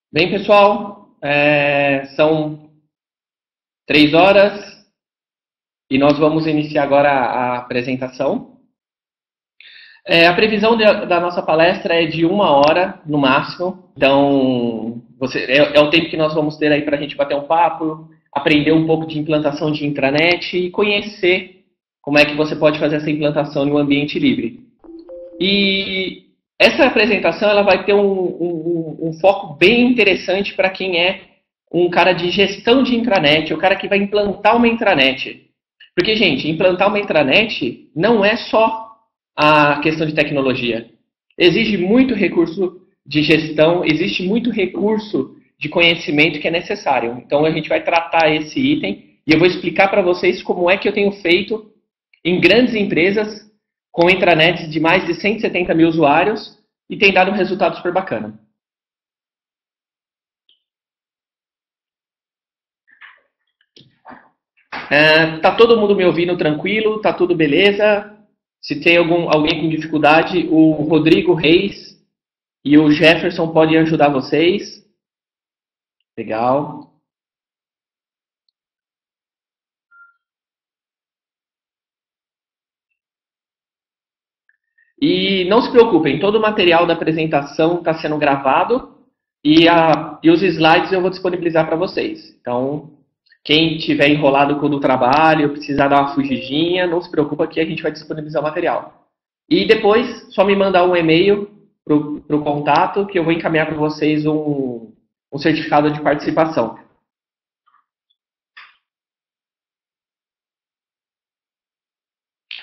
Bem, pessoal, são 3 horas e nós vamos iniciar agora a apresentação. A previsão da nossa palestra é de 1 hora, no máximo. Então, é o tempo que nós vamos ter aí para a gente bater um papo, aprender um pouco de implantação de intranet e conhecer como é que você pode fazer essa implantação em um ambiente livre. E essa apresentação ela vai ter um foco bem interessante para quem é um cara de gestão de intranet, o cara que vai implantar uma intranet. Porque, gente, implantar uma intranet não é só a questão de tecnologia. Exige muito recurso de gestão, existe muito recurso de conhecimento que é necessário. Então, a gente vai tratar esse item e eu vou explicar para vocês como é que eu tenho feito em grandes empresas com intranets de mais de 170 mil usuários e tem dado um resultado super bacana. Tá todo mundo me ouvindo tranquilo? Tá tudo beleza? Se tem alguém com dificuldade, o Rodrigo Reis e o Jefferson podem ajudar vocês. Legal. E não se preocupem, todo o material da apresentação está sendo gravado e os slides eu vou disponibilizar para vocês. Então, quem tiver enrolado com o trabalho, precisar dar uma fugidinha, não se preocupa que a gente vai disponibilizar o material. E depois, só me mandar um e-mail para o contato que eu vou encaminhar para vocês um certificado de participação.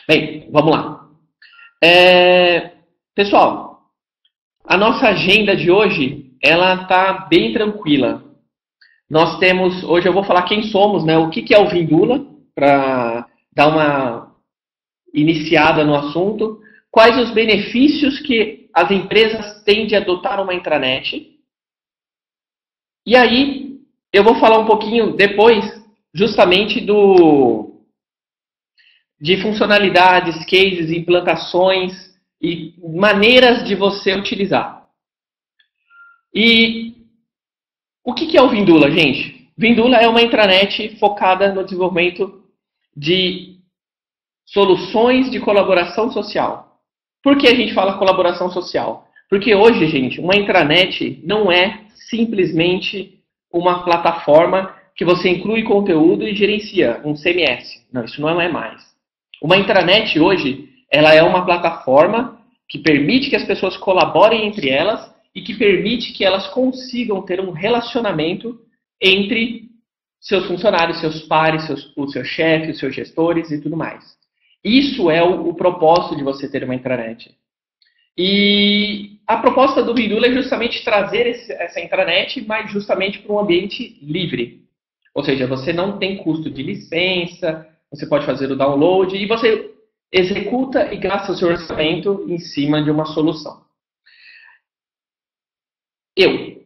Bem, vamos lá. Pessoal, a nossa agenda de hoje, ela está bem tranquila. Nós temos, hoje eu vou falar quem somos, né? O que é o Vindula, para dar uma iniciada no assunto. Quais os benefícios que as empresas têm de adotar uma intranet. E aí, eu vou falar um pouquinho depois, justamente de funcionalidades, cases, implantações e maneiras de você utilizar. E o que é o Vindula, gente? Vindula é uma intranet focada no desenvolvimento de soluções de colaboração social. Por que a gente fala colaboração social? Porque hoje, gente, uma intranet não é simplesmente uma plataforma que você inclui conteúdo e gerencia, um CMS. Não, isso não é mais. Uma intranet hoje, ela é uma plataforma que permite que as pessoas colaborem entre elas e que permite que elas consigam ter um relacionamento entre seus funcionários, seus pares, o seu chefe, os seus gestores e tudo mais. Isso é o propósito de você ter uma intranet. E a proposta do Vindula é justamente trazer essa intranet, mas justamente para um ambiente livre. Ou seja, você não tem custo de licença, você pode fazer o download e você executa e gasta o seu orçamento em cima de uma solução. Eu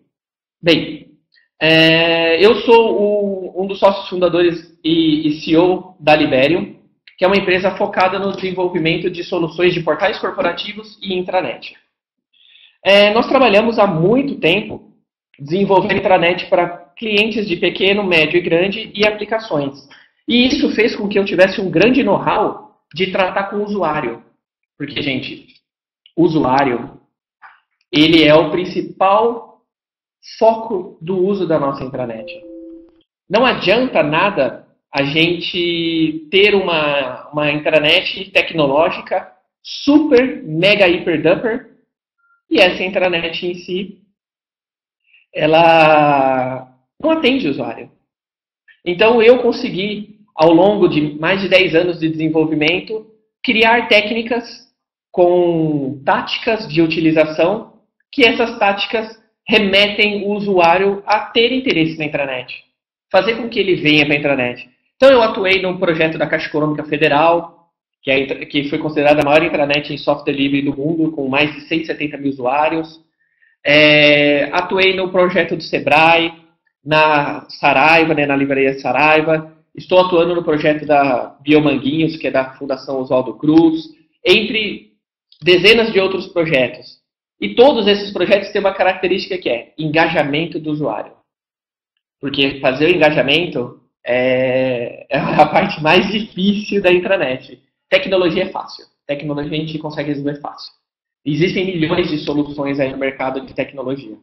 sou um dos sócios fundadores e CEO da Liberium, que é uma empresa focada no desenvolvimento de soluções de portais corporativos e intranet. Nós trabalhamos há muito tempo desenvolvendo intranet para clientes de pequeno, médio e grande e aplicações. E isso fez com que eu tivesse um grande know-how de tratar com o usuário. Porque, gente, o usuário, ele é o principal foco do uso da nossa intranet. Não adianta nada a gente ter uma intranet tecnológica super, mega, hiper, duper e essa intranet em si, ela não atende o usuário. Então eu consegui, ao longo de mais de 10 anos de desenvolvimento, criar técnicas com táticas de utilização, que essas táticas remetem o usuário a ter interesse na intranet. Fazer com que ele venha para a intranet. Então eu atuei num projeto da Caixa Econômica Federal, que foi considerada a maior intranet em software livre do mundo, com mais de 170 mil usuários. Atuei no projeto do Sebrae, na Saraiva, na livraria Saraiva. Estou atuando no projeto da Biomanguinhos, que é da Fundação Oswaldo Cruz, entre dezenas de outros projetos. E todos esses projetos têm uma característica que é engajamento do usuário. Porque fazer o engajamento é a parte mais difícil da intranet. Tecnologia é fácil. Tecnologia a gente consegue resolver fácil. Existem milhões de soluções aí no mercado de tecnologia.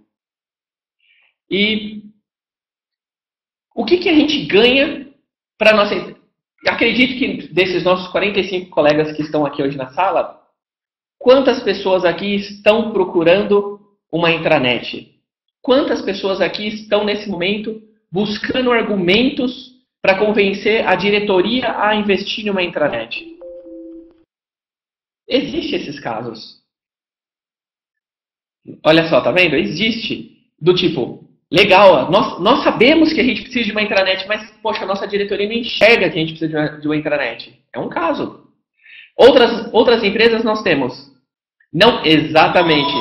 E o que a gente ganha para a nossa... Acredito que desses nossos 45 colegas que estão aqui hoje na sala, quantas pessoas aqui estão procurando uma intranet? Quantas pessoas aqui estão, nesse momento, buscando argumentos para convencer a diretoria a investir em uma intranet? Existem esses casos. Olha só, tá vendo? Existe. Do tipo, legal, nós sabemos que a gente precisa de uma intranet, mas, poxa, a nossa diretoria não enxerga que a gente precisa de uma intranet. É um caso. Outras empresas nós temos. Não, exatamente.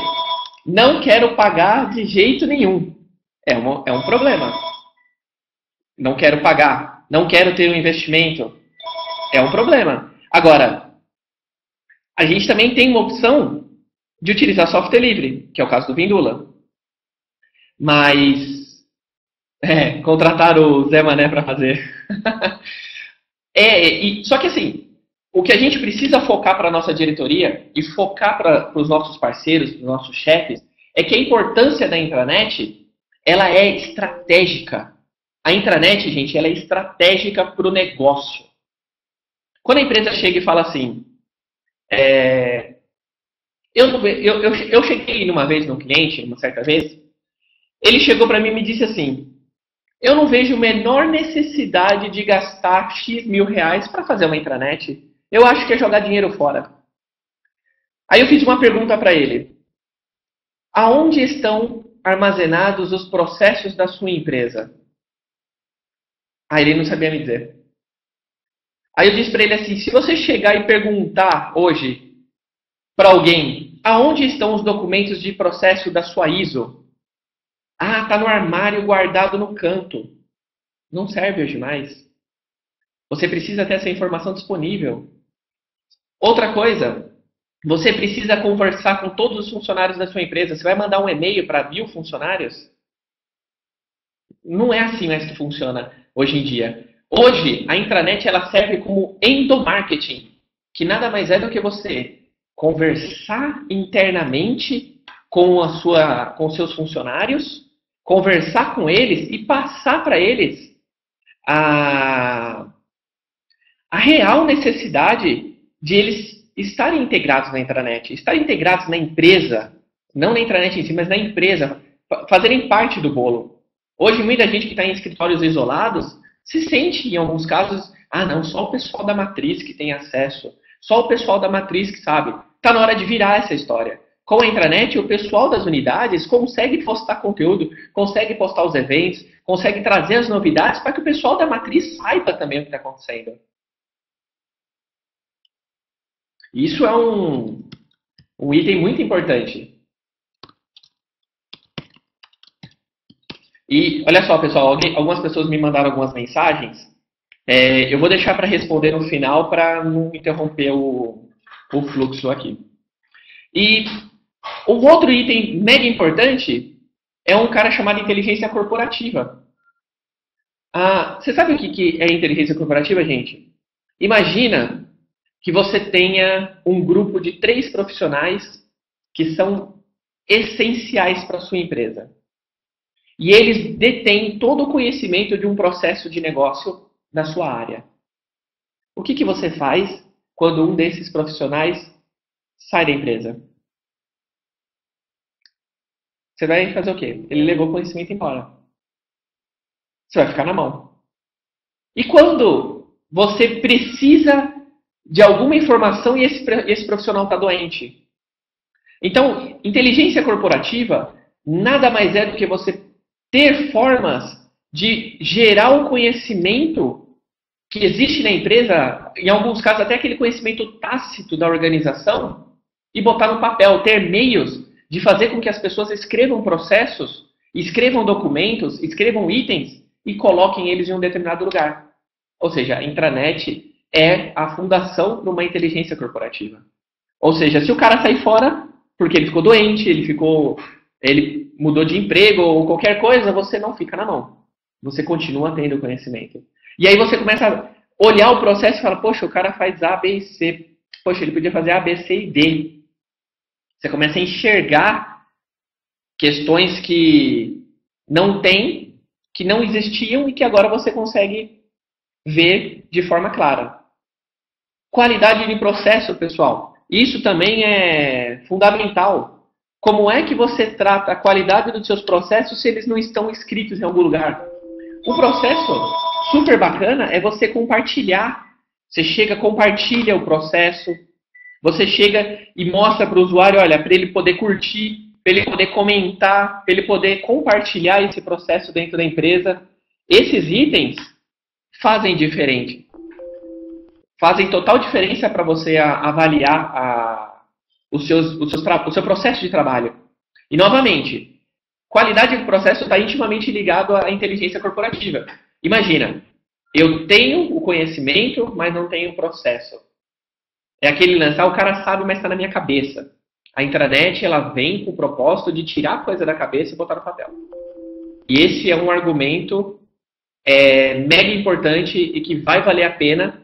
Não quero pagar de jeito nenhum. É um problema. Não quero pagar. Não quero ter um investimento. É um problema. Agora, a gente também tem uma opção de utilizar software livre, que é o caso do Vindula. Mas, contratar o Zé Mané para fazer. Só que assim, o que a gente precisa focar para a nossa diretoria e focar para os nossos parceiros, para os nossos chefes, é que a importância da intranet, ela é estratégica. A intranet, gente, ela é estratégica para o negócio. Quando a empresa chega e fala assim, eu cheguei uma vez num cliente, uma certa vez, ele chegou para mim e me disse assim, eu não vejo a menor necessidade de gastar X mil reais para fazer uma intranet. Eu acho que é jogar dinheiro fora. Aí eu fiz uma pergunta para ele. Aonde estão armazenados os processos da sua empresa? Aí ele não sabia me dizer. Aí eu disse para ele assim, se você chegar e perguntar hoje para alguém, aonde estão os documentos de processo da sua ISO? Ah, está no armário guardado no canto. Não serve hoje mais. Você precisa ter essa informação disponível. Outra coisa, você precisa conversar com todos os funcionários da sua empresa. Você vai mandar um e-mail para 1000 funcionários? Não é assim mais que funciona hoje em dia. Hoje, a intranet ela serve como endomarketing, que nada mais é do que você conversar internamente com os seus funcionários, conversar com eles e passar para eles a real necessidade de eles estarem integrados na intranet, estarem integrados na empresa, não na intranet em si, mas na empresa, fazerem parte do bolo. Hoje, muita gente que está em escritórios isolados se sente, em alguns casos, não, só o pessoal da matriz que tem acesso, só o pessoal da matriz que sabe. Está na hora de virar essa história. Com a intranet, o pessoal das unidades consegue postar conteúdo, consegue postar os eventos, consegue trazer as novidades para que o pessoal da matriz saiba também o que está acontecendo. Isso é um item muito importante. E olha só, pessoal, algumas pessoas me mandaram algumas mensagens. Eu vou deixar para responder no final para não interromper o fluxo aqui. E um outro item mega importante é um cara chamado inteligência corporativa. Você sabe o que é inteligência corporativa, gente? Imagina que você tenha um grupo de 3 profissionais que são essenciais para a sua empresa. E eles detêm todo o conhecimento de um processo de negócio na sua área. O que você faz quando um desses profissionais sai da empresa? Você vai fazer o quê? Ele levou o conhecimento embora. Você vai ficar na mão. E quando você precisa de alguma informação e esse profissional está doente? Então, inteligência corporativa nada mais é do que você ter formas de gerar um conhecimento que existe na empresa, em alguns casos até aquele conhecimento tácito da organização, e botar no papel, ter meios de fazer com que as pessoas escrevam processos, escrevam documentos, escrevam itens e coloquem eles em um determinado lugar. Ou seja, a intranet é a fundação para uma inteligência corporativa. Ou seja, se o cara sair fora, porque ele ficou doente, ele mudou de emprego ou qualquer coisa, você não fica na mão. Você continua tendo conhecimento. E aí você começa a olhar o processo e fala, poxa, o cara faz A, B e C. Poxa, ele podia fazer A, B, C e D. Você começa a enxergar questões que não tem, que não existiam e que agora você consegue ver de forma clara. Qualidade de processo, pessoal. Isso também é fundamental. Como é que você trata a qualidade dos seus processos se eles não estão escritos em algum lugar? O processo super bacana é você compartilhar. Você chega, compartilha o processo. Você chega e mostra para o usuário, olha, para ele poder curtir, para ele poder comentar, para ele poder compartilhar esse processo dentro da empresa. Esses itens fazem diferente. Fazem total diferença para você avaliar o seu processo de trabalho. E, novamente, qualidade do processo está intimamente ligado à inteligência corporativa. Imagina, eu tenho o conhecimento, mas não tenho o processo. É aquele lance, o cara sabe, mas está na minha cabeça. A intranet, ela vem com o propósito de tirar a coisa da cabeça e botar no papel. E esse é um argumento mega importante e que vai valer a pena,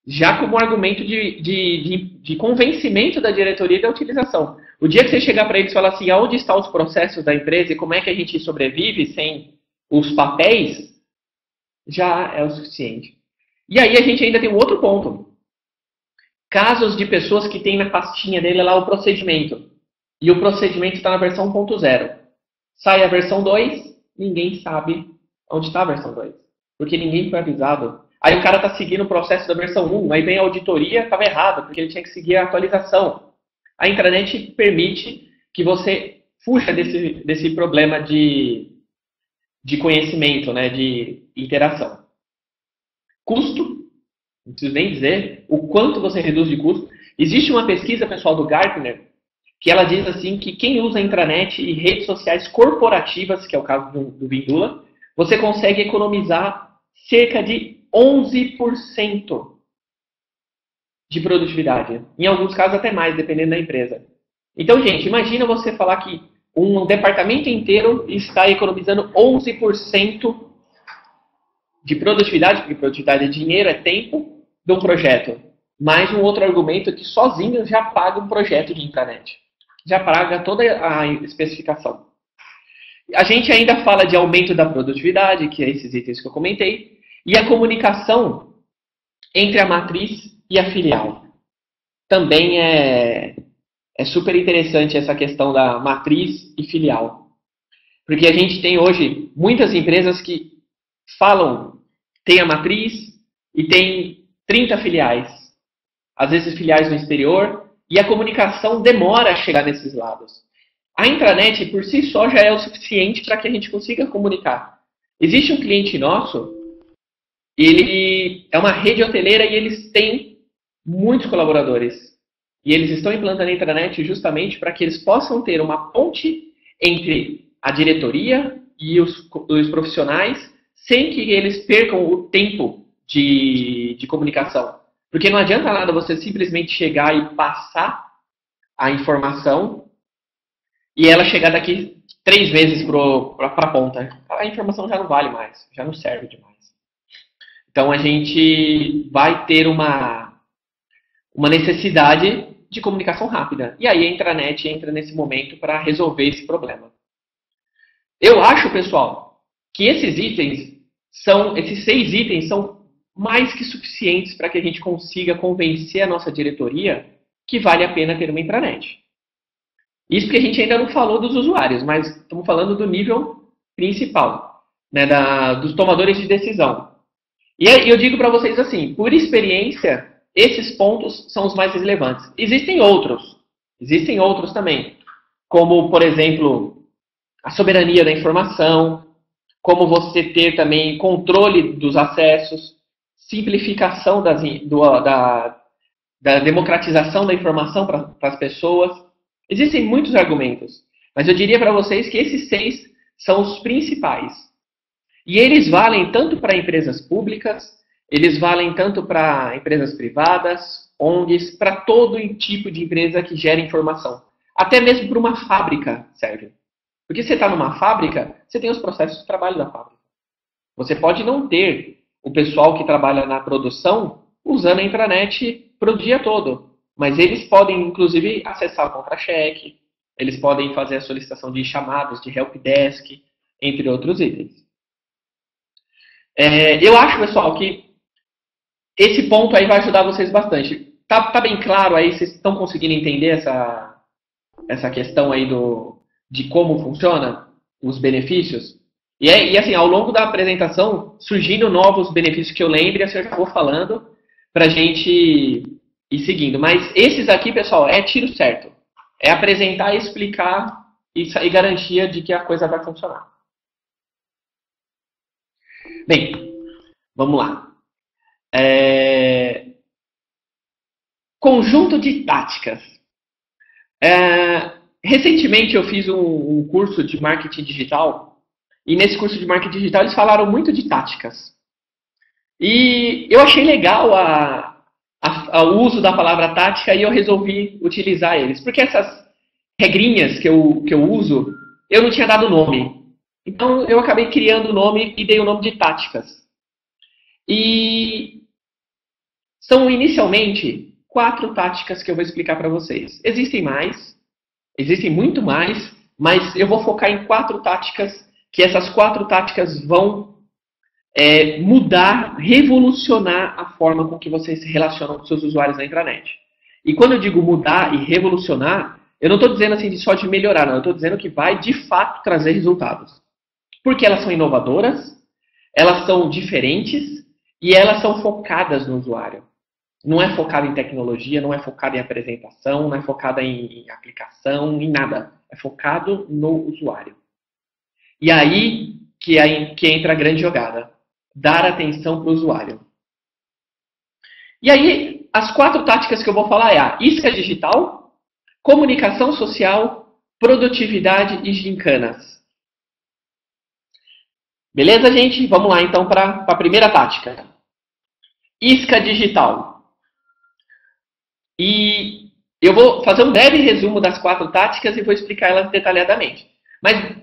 já como argumento de convencimento da diretoria da utilização. O dia que você chegar para eles e falar assim, aonde estão os processos da empresa e como é que a gente sobrevive sem os papéis, já é o suficiente. E aí a gente ainda tem um outro ponto. Casos de pessoas que têm na pastinha dele lá o procedimento. E o procedimento está na versão 1.0. Sai a versão 2, ninguém sabe onde está a versão 2. Porque ninguém foi avisado. Aí o cara está seguindo o processo da versão 1, aí vem a auditoria, estava errado, porque ele tinha que seguir a atualização. A intranet permite que você fuja desse problema de conhecimento, né, de interação. Custo. Não preciso nem dizer o quanto você reduz de custo. Existe uma pesquisa, pessoal, do Gartner, que ela diz assim que quem usa a intranet e redes sociais corporativas, que é o caso do Vindula, você consegue economizar cerca de 11% de produtividade. Em alguns casos até mais, dependendo da empresa. Então, gente, imagina você falar que um departamento inteiro está economizando 11% de produtividade, porque produtividade é dinheiro, é tempo, de um projeto. Mais um outro argumento que sozinho já paga um projeto de intranet. Já paga toda a especificação. A gente ainda fala de aumento da produtividade, que é esses itens que eu comentei, e a comunicação entre a matriz e a filial. Também é super interessante essa questão da matriz e filial. Porque a gente tem hoje muitas empresas que falam, tem a matriz e tem 30 filiais. Às vezes filiais no exterior, e a comunicação demora a chegar nesses lados. A intranet, por si só, já é o suficiente para que a gente consiga comunicar. Existe um cliente nosso, ele é uma rede hoteleira e eles têm muitos colaboradores. E eles estão implantando a intranet justamente para que eles possam ter uma ponte entre a diretoria e os profissionais, sem que eles percam o tempo de comunicação. Porque não adianta nada você simplesmente chegar e passar a informação e ela chegar daqui 3 vezes para a ponta. A informação já não vale mais, já não serve demais. Então a gente vai ter uma necessidade de comunicação rápida. E aí a intranet entra nesse momento para resolver esse problema. Eu acho, pessoal, que esses 6 itens são mais que suficientes para que a gente consiga convencer a nossa diretoria que vale a pena ter uma intranet. Isso porque a gente ainda não falou dos usuários, mas estamos falando do nível principal, né, dos tomadores de decisão. E eu digo para vocês assim, por experiência, esses pontos são os mais relevantes. Existem outros também, como, por exemplo, a soberania da informação, como você ter também controle dos acessos, simplificação da democratização da informação para as pessoas. Existem muitos argumentos, mas eu diria para vocês que esses 6 são os principais. E eles valem tanto para empresas públicas, eles valem tanto para empresas privadas, ONGs, para todo tipo de empresa que gera informação. Até mesmo para uma fábrica serve. Porque você está numa fábrica, você tem os processos de trabalho da fábrica. Você pode não ter o pessoal que trabalha na produção usando a intranet para o dia todo. Mas eles podem, inclusive, acessar o contra-cheque, eles podem fazer a solicitação de chamadas, de helpdesk, entre outros itens. Eu acho, pessoal, que esse ponto aí vai ajudar vocês bastante. Tá bem claro aí? Vocês estão conseguindo entender essa questão aí de como funciona os benefícios? E assim, ao longo da apresentação, surgindo novos benefícios que eu lembre, assim, eu já vou falando pra gente ir seguindo. Mas esses aqui, pessoal, é tiro certo. É apresentar, explicar e garantia de que a coisa vai funcionar. Bem, vamos lá. Conjunto de táticas. Recentemente eu fiz um curso de marketing digital. E nesse curso de marketing digital eles falaram muito de táticas. E eu achei legal o uso da palavra tática e eu resolvi utilizar eles. Porque essas regrinhas que eu uso, eu não tinha dado nome. Então eu acabei criando o nome e dei o nome de táticas. E são inicialmente 4 táticas que eu vou explicar para vocês. Existem mais, existem muito mais, mas eu vou focar em 4 táticas, que essas 4 táticas vão mudar, revolucionar a forma com que vocês se relacionam com seus usuários na intranet. E quando eu digo mudar e revolucionar, eu não estou dizendo assim só de melhorar, não. Eu estou dizendo que vai de fato trazer resultados. Porque elas são inovadoras, elas são diferentes e elas são focadas no usuário. Não é focada em tecnologia, não é focada em apresentação, não é focada em aplicação, em nada. É focado no usuário. E aí que entra a grande jogada. Dar atenção para o usuário. E aí, as 4 táticas que eu vou falar é a isca digital, comunicação social, produtividade e gincanas. Beleza, gente? Vamos lá, então, para a primeira tática. Isca digital. E eu vou fazer um breve resumo das 4 táticas e vou explicar elas detalhadamente. Mas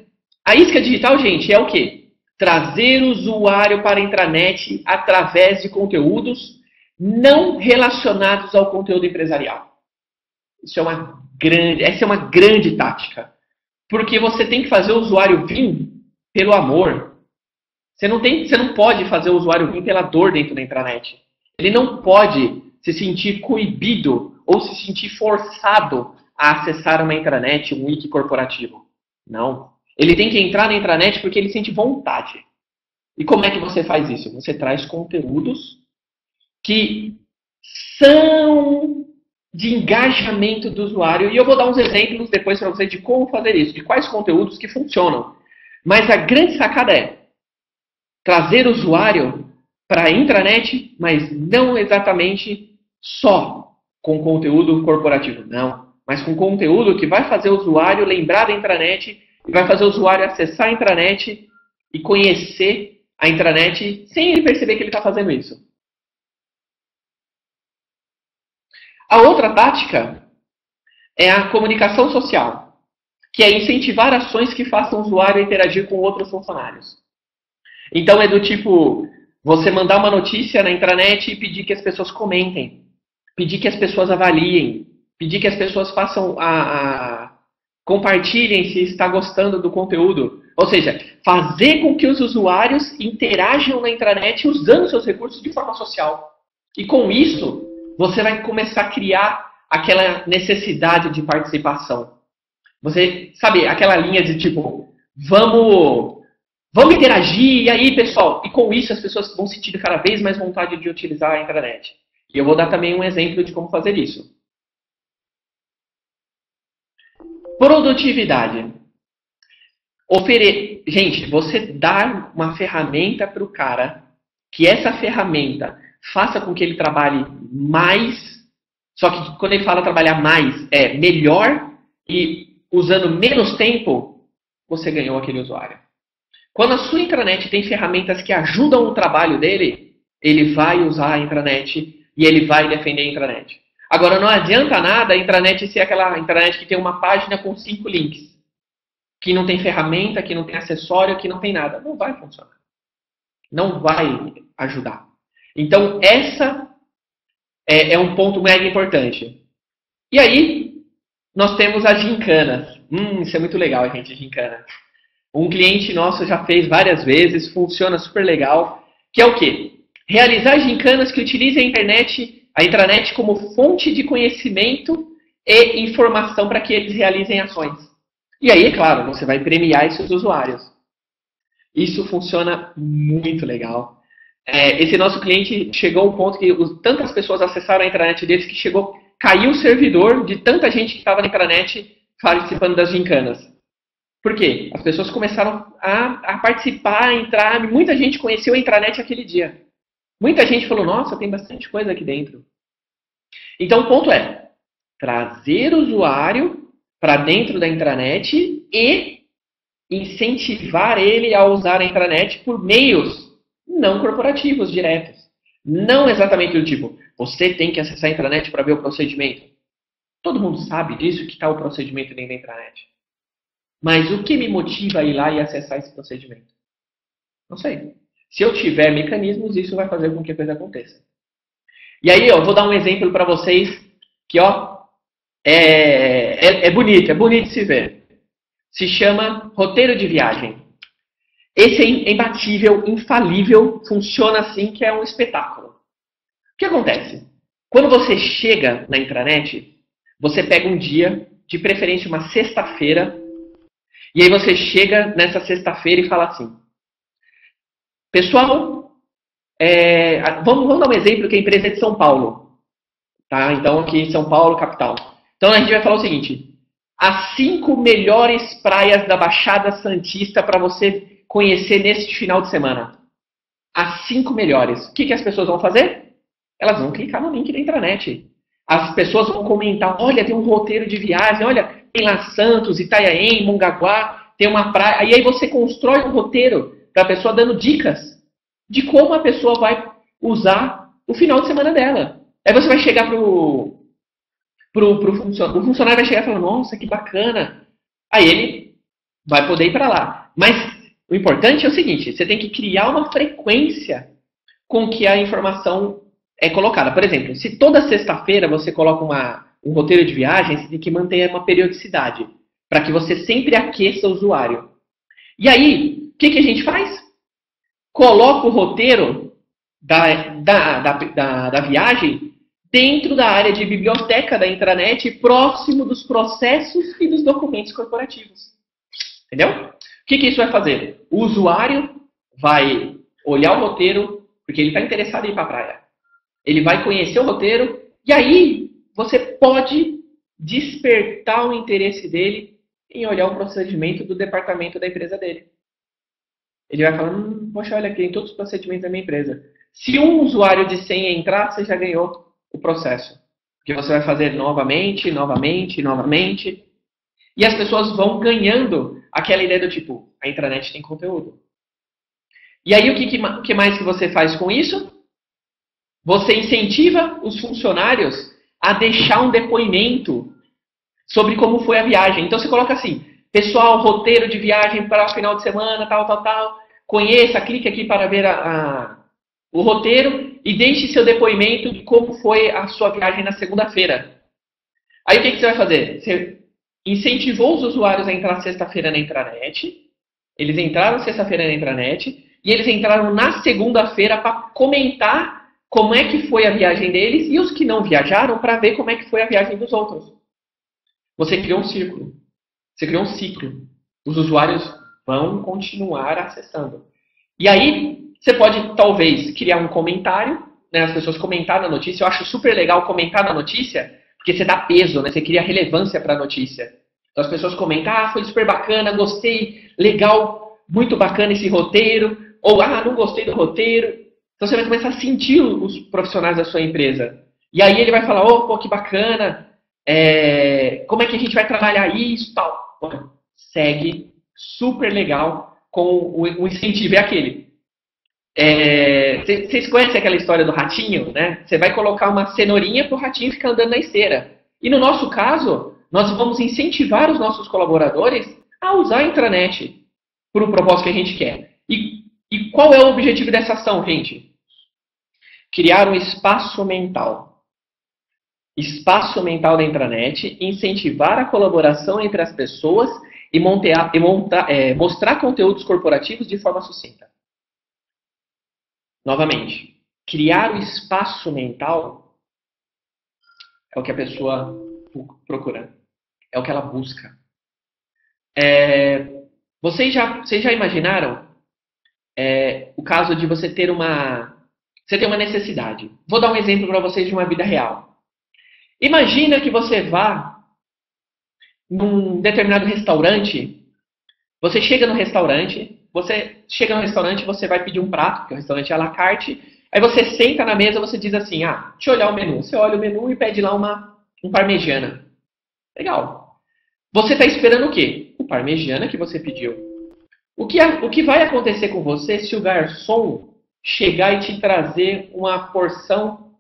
a isca digital, gente, é o quê? Trazer o usuário para a intranet através de conteúdos não relacionados ao conteúdo empresarial. Essa é uma grande tática. Porque você tem que fazer o usuário vir pelo amor. Você não pode fazer o usuário vir pela dor dentro da intranet. Ele não pode se sentir coibido ou se sentir forçado a acessar uma intranet, um wiki corporativo. Não. Ele tem que entrar na intranet porque ele sente vontade. E como é que você faz isso? Você traz conteúdos que são de engajamento do usuário. E eu vou dar uns exemplos depois para vocês de como fazer isso, de quais conteúdos que funcionam. Mas a grande sacada é trazer o usuário para a intranet, mas não exatamente só com conteúdo corporativo. Não. Mas com conteúdo que vai fazer o usuário lembrar da intranet e vai fazer o usuário acessar a intranet e conhecer a intranet sem ele perceber que ele está fazendo isso. A outra tática é a comunicação social, que é incentivar ações que façam o usuário interagir com outros funcionários. Então é do tipo, você mandar uma notícia na intranet e pedir que as pessoas comentem, pedir que as pessoas avaliem, pedir que as pessoas façam compartilhem se está gostando do conteúdo. Ou seja, fazer com que os usuários interajam na intranet usando seus recursos de forma social. E com isso, você vai começar a criar aquela necessidade de participação. Você, sabe, aquela linha de tipo, vamos interagir, e aí, pessoal? E com isso as pessoas vão sentir cada vez mais vontade de utilizar a intranet. E eu vou dar também um exemplo de como fazer isso. Produtividade. Gente, você dá uma ferramenta para o cara, que essa ferramenta faça com que ele trabalhe mais, só que quando ele fala trabalhar mais, é melhor e usando menos tempo, você ganhou aquele usuário. Quando a sua intranet tem ferramentas que ajudam o trabalho dele, ele vai usar a intranet e ele vai defender a intranet. Agora, não adianta nada a intranet ser aquela intranet que tem uma página com 5 links, que não tem ferramenta, que não tem acessório, que não tem nada. Não vai funcionar. Não vai ajudar. Então, essa é um ponto mega importante. E aí, nós temos as gincanas. Isso é muito legal, gente, gincana. Um cliente nosso já fez várias vezes, funciona super legal, que é o quê? Realizar gincanas que utilizem a intranet como fonte de conhecimento e informação para que eles realizem ações. E aí, é claro, você vai premiar esses usuários. Isso funciona muito legal. Esse nosso cliente chegou a um ponto que tantas pessoas acessaram a intranet deles que caiu o servidor de tanta gente que estava na intranet participando das gincanas. Por quê? As pessoas começaram a participar, a entrar, muita gente conheceu a intranet aquele dia. Muita gente falou, nossa, tem bastante coisa aqui dentro. Então o ponto é trazer o usuário para dentro da intranet e incentivar ele a usar a intranet por meios não corporativos diretos. Não exatamente do tipo, você tem que acessar a intranet para ver o procedimento. Todo mundo sabe disso, que está o procedimento dentro da intranet. Mas o que me motiva a ir lá e acessar esse procedimento? Não sei. Se eu tiver mecanismos, isso vai fazer com que a coisa aconteça. E aí, eu vou dar um exemplo para vocês que é bonito de se ver. Se chama roteiro de viagem. Esse é imbatível, infalível, funciona assim, que é um espetáculo. O que acontece? Quando você chega na intranet, você pega um dia, de preferência uma sexta-feira, e aí você chega nessa sexta-feira e fala assim, pessoal, vamos dar um exemplo que a empresa é de São Paulo. Tá? Então aqui em São Paulo, capital. Então a gente vai falar o seguinte, as 5 melhores praias da Baixada Santista para você conhecer neste final de semana. As 5 melhores. O que as pessoas vão fazer? Elas vão clicar no link da intranet. As pessoas vão comentar, olha, tem um roteiro de viagem, olha, tem lá Santos, Itanhaém, Mongaguá, tem uma praia. E aí você constrói um roteiro para a pessoa dando dicas de como a pessoa vai usar o final de semana dela. Aí você vai chegar pro funcionário. O funcionário vai chegar e falar, nossa, que bacana. Aí ele vai poder ir para lá. Mas o importante é o seguinte, você tem que criar uma frequência com que a informação é colocada. Por exemplo, se toda sexta-feira você coloca um roteiro de viagem, você tem que manter uma periodicidade para que você sempre aqueça o usuário. E aí, o que a gente faz? Coloca o roteiro da viagem dentro da área de biblioteca da intranet, próximo dos processos e dos documentos corporativos. Entendeu? O que isso vai fazer? O usuário vai olhar o roteiro, porque ele está interessado em ir para a praia. Ele vai conhecer o roteiro, e aí você pode despertar o interesse dele em olhar o procedimento do departamento da empresa dele. Ele vai falar, poxa, olha aqui, tem todos os procedimentos da minha empresa. Se um usuário de senha entrar, você já ganhou o processo. Porque você vai fazer novamente. E as pessoas vão ganhando aquela ideia do tipo, a intranet tem conteúdo. E aí o que mais que você faz com isso? Você incentiva os funcionários a deixar um depoimento sobre como foi a viagem. Então você coloca assim, pessoal, roteiro de viagem para o final de semana, tal. Conheça, clique aqui para ver o roteiro e deixe seu depoimento de como foi a sua viagem na segunda-feira. Aí o que você vai fazer? Você incentivou os usuários a entrar sexta-feira na intranet, eles entraram sexta-feira na intranet e eles entraram na segunda-feira para comentar como é que foi a viagem deles e os que não viajaram para ver como é que foi a viagem dos outros. Você criou um círculo. Você criou um ciclo. Os usuários vão continuar acessando. E aí, você pode, talvez, criar um comentário, né? As pessoas comentaram na notícia. Eu acho super legal comentar na notícia, porque você dá peso, né? Você cria relevância para a notícia. Então, as pessoas comentam, foi super bacana, gostei, legal, muito bacana esse roteiro. Ou, não gostei do roteiro. Então, você vai começar a sentir os profissionais da sua empresa. E aí, ele vai falar, pô, que bacana, como é que a gente vai trabalhar isso e tal. Segue, super legal, com o incentivo é aquele. Vocês conhecem aquela história do ratinho, né? Você vai colocar uma cenourinha para o ratinho ficar andando na esteira. E no nosso caso, nós vamos incentivar os nossos colaboradores a usar a intranet para o propósito que a gente quer. E qual é o objetivo dessa ação, gente? Criar um espaço mental. Espaço mental da intranet, incentivar a colaboração entre as pessoas e mostrar conteúdos corporativos de forma sucinta. Novamente, criar o espaço mental é o que a pessoa procura, é o que ela busca. Vocês já imaginaram o caso de você ter uma necessidade? Vou dar um exemplo para vocês de uma vida real. Imagina que você vá num determinado restaurante, você chega no restaurante, você vai pedir um prato, porque o restaurante é à la carte, aí você senta na mesa, você diz assim, deixa eu olhar o menu. Você olha o menu e pede lá um parmegiana. Legal. Você está esperando o quê? O parmegiana que você pediu. O que vai acontecer com você se o garçom chegar e te trazer uma porção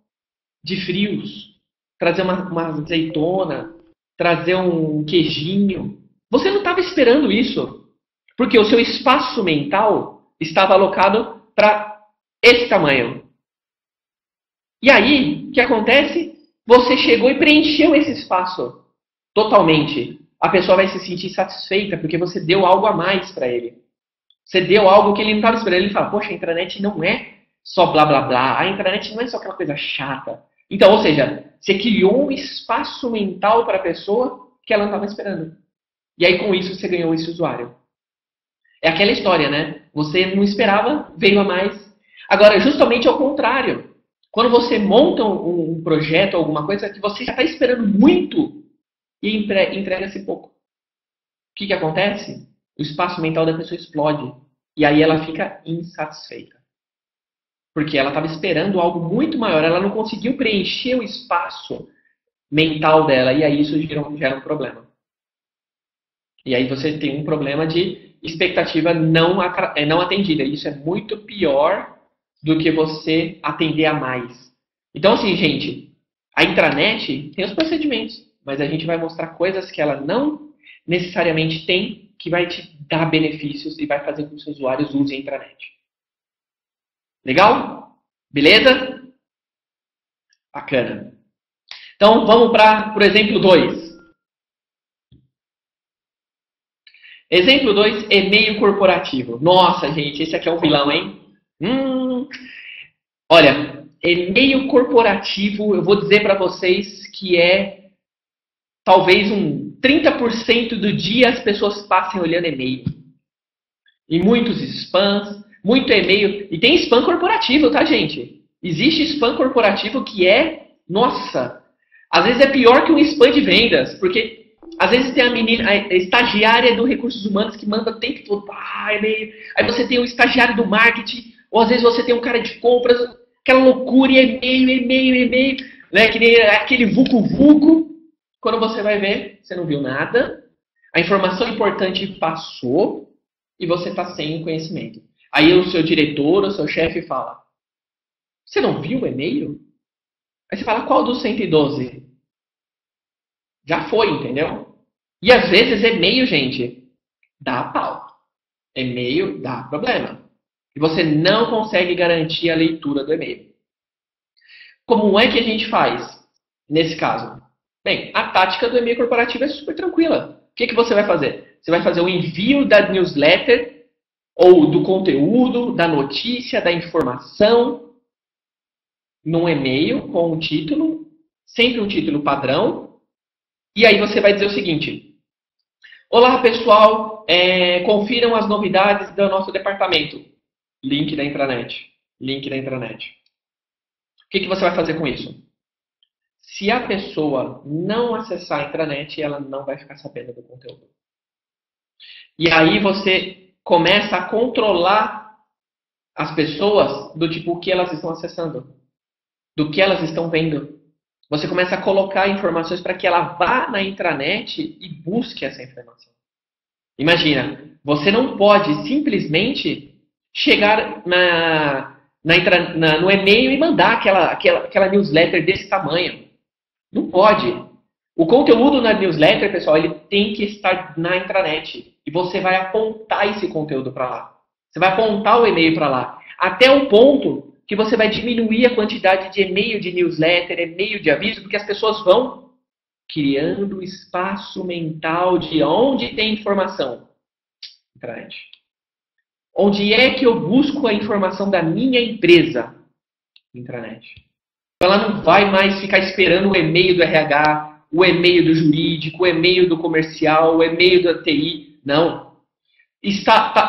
de frios, trazer uma azeitona, trazer um queijinho? Você não estava esperando isso, porque o seu espaço mental estava alocado para esse tamanho. E aí, o que acontece? Você chegou e preencheu esse espaço totalmente. A pessoa vai se sentir satisfeita porque você deu algo a mais para ele. Você deu algo que ele não estava esperando. Ele fala, poxa, a intranet não é só blá blá blá. A intranet não é só aquela coisa chata. Então, ou seja, você criou um espaço mental para a pessoa que ela não estava esperando. E aí, com isso, você ganhou esse usuário. É aquela história, né? Você não esperava, veio a mais. Agora, justamente ao contrário. Quando você monta um projeto, alguma coisa que você já está esperando muito e entrega-se pouco. O que acontece? O espaço mental da pessoa explode. E aí ela fica insatisfeita. Porque ela estava esperando algo muito maior. Ela não conseguiu preencher o espaço mental dela. E aí isso gera um problema. E aí você tem um problema de expectativa não atendida. Isso é muito pior do que você atender a mais. Então, assim, gente, a intranet tem os procedimentos, mas a gente vai mostrar coisas que ela não necessariamente tem, que vai te dar benefícios e vai fazer com que os usuários usem a intranet. Legal? Beleza? Bacana. Então, vamos para o exemplo 2. Exemplo 2, e-mail corporativo. Nossa, gente, esse aqui é um vilão, hein? Olha, e-mail corporativo, eu vou dizer para vocês que é talvez 30% do dia as pessoas passem olhando e-mail. E muitos spams, muito e-mail. E tem spam corporativo, tá, gente? Existe spam corporativo que nossa, às vezes é pior que um spam de vendas, porque às vezes tem a estagiária do recursos humanos que manda o tempo todo e-mail. Aí você tem o estagiário do marketing, ou às vezes você tem um cara de compras, aquela loucura, e-mail, né? Que nem aquele vucu-vucu. Quando você vai ver, você não viu nada, a informação importante passou e você está sem o conhecimento. Aí o seu diretor, o seu chefe fala, você não viu o e-mail? Aí você fala, qual dos 112? Já foi, entendeu? E às vezes e-mail, gente, dá pau. E-mail dá problema. E você não consegue garantir a leitura do e-mail. Como é que a gente faz nesse caso? Bem, a tática do e-mail corporativo é super tranquila. O que você vai fazer? Você vai fazer o envio da newsletter ou do conteúdo, da notícia, da informação num e-mail com um título, sempre um título padrão. E aí você vai dizer o seguinte: olá pessoal, confiram as novidades do nosso departamento. Link da intranet. O que você vai fazer com isso? Se a pessoa não acessar a intranet, ela não vai ficar sabendo do conteúdo. E aí você começa a controlar as pessoas do tipo o que elas estão acessando, do que elas estão vendo. Você começa a colocar informações para que ela vá na intranet e busque essa informação. Imagina, você não pode simplesmente chegar no e-mail e mandar aquela newsletter desse tamanho. Não pode. O conteúdo na newsletter, pessoal, ele tem que estar na intranet. E você vai apontar esse conteúdo para lá. Você vai apontar o e-mail para lá. Até o ponto que você vai diminuir a quantidade de e-mail de newsletter, e-mail de aviso, porque as pessoas vão criando espaço mental de onde tem informação. Intranet. Onde é que eu busco a informação da minha empresa? Intranet. Ela não vai mais ficar esperando o e-mail do RH, o e-mail do jurídico, o e-mail do comercial, o e-mail da TI. Não.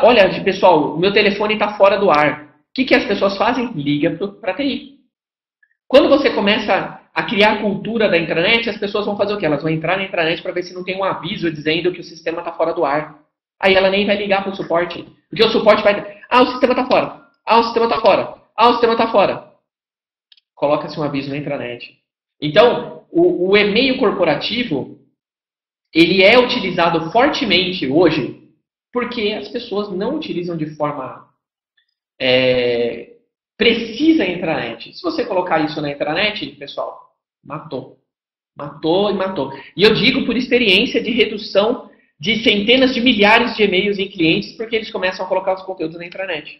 Olha, pessoal, o meu telefone está fora do ar. O que as pessoas fazem? Liga para a TI. Quando você começa a criar a cultura da intranet, as pessoas vão fazer o quê? Elas vão entrar na intranet para ver se não tem um aviso dizendo que o sistema está fora do ar. Aí ela nem vai ligar para o suporte. Porque o suporte vai... Ah, o sistema está fora. Ah, o sistema está fora. Ah, o sistema está fora. Coloca-se um aviso na intranet. Então, o e-mail corporativo, ele é utilizado fortemente hoje porque as pessoas não utilizam de forma precisa a intranet. Se você colocar isso na intranet, pessoal, matou. Matou e matou. E eu digo por experiência de redução de centenas de milhares de e-mails em clientes porque eles começam a colocar os conteúdos na intranet.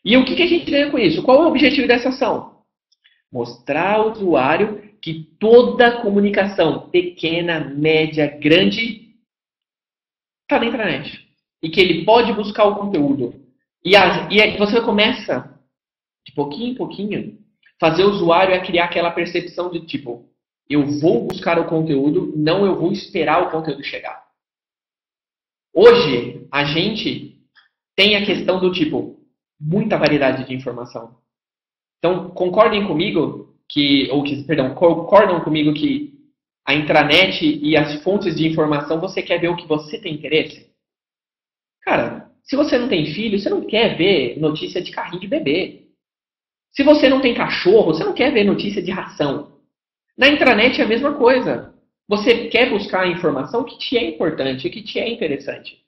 E o que a gente ganha com isso? Qual é o objetivo dessa ação? Mostrar ao usuário que toda comunicação, pequena, média, grande, está na intranet. E que ele pode buscar o conteúdo. E aí você começa, de pouquinho em pouquinho, fazer o usuário a criar aquela percepção de tipo, eu vou buscar o conteúdo, não eu vou esperar o conteúdo chegar. Hoje, a gente tem a questão do tipo, muita variedade de informação. Então, concordam comigo que a intranet e as fontes de informação, você quer ver o que você tem interesse? Cara, se você não tem filho, você não quer ver notícia de carrinho de bebê. Se você não tem cachorro, você não quer ver notícia de ração. Na intranet é a mesma coisa. Você quer buscar a informação que te é importante, que te é interessante.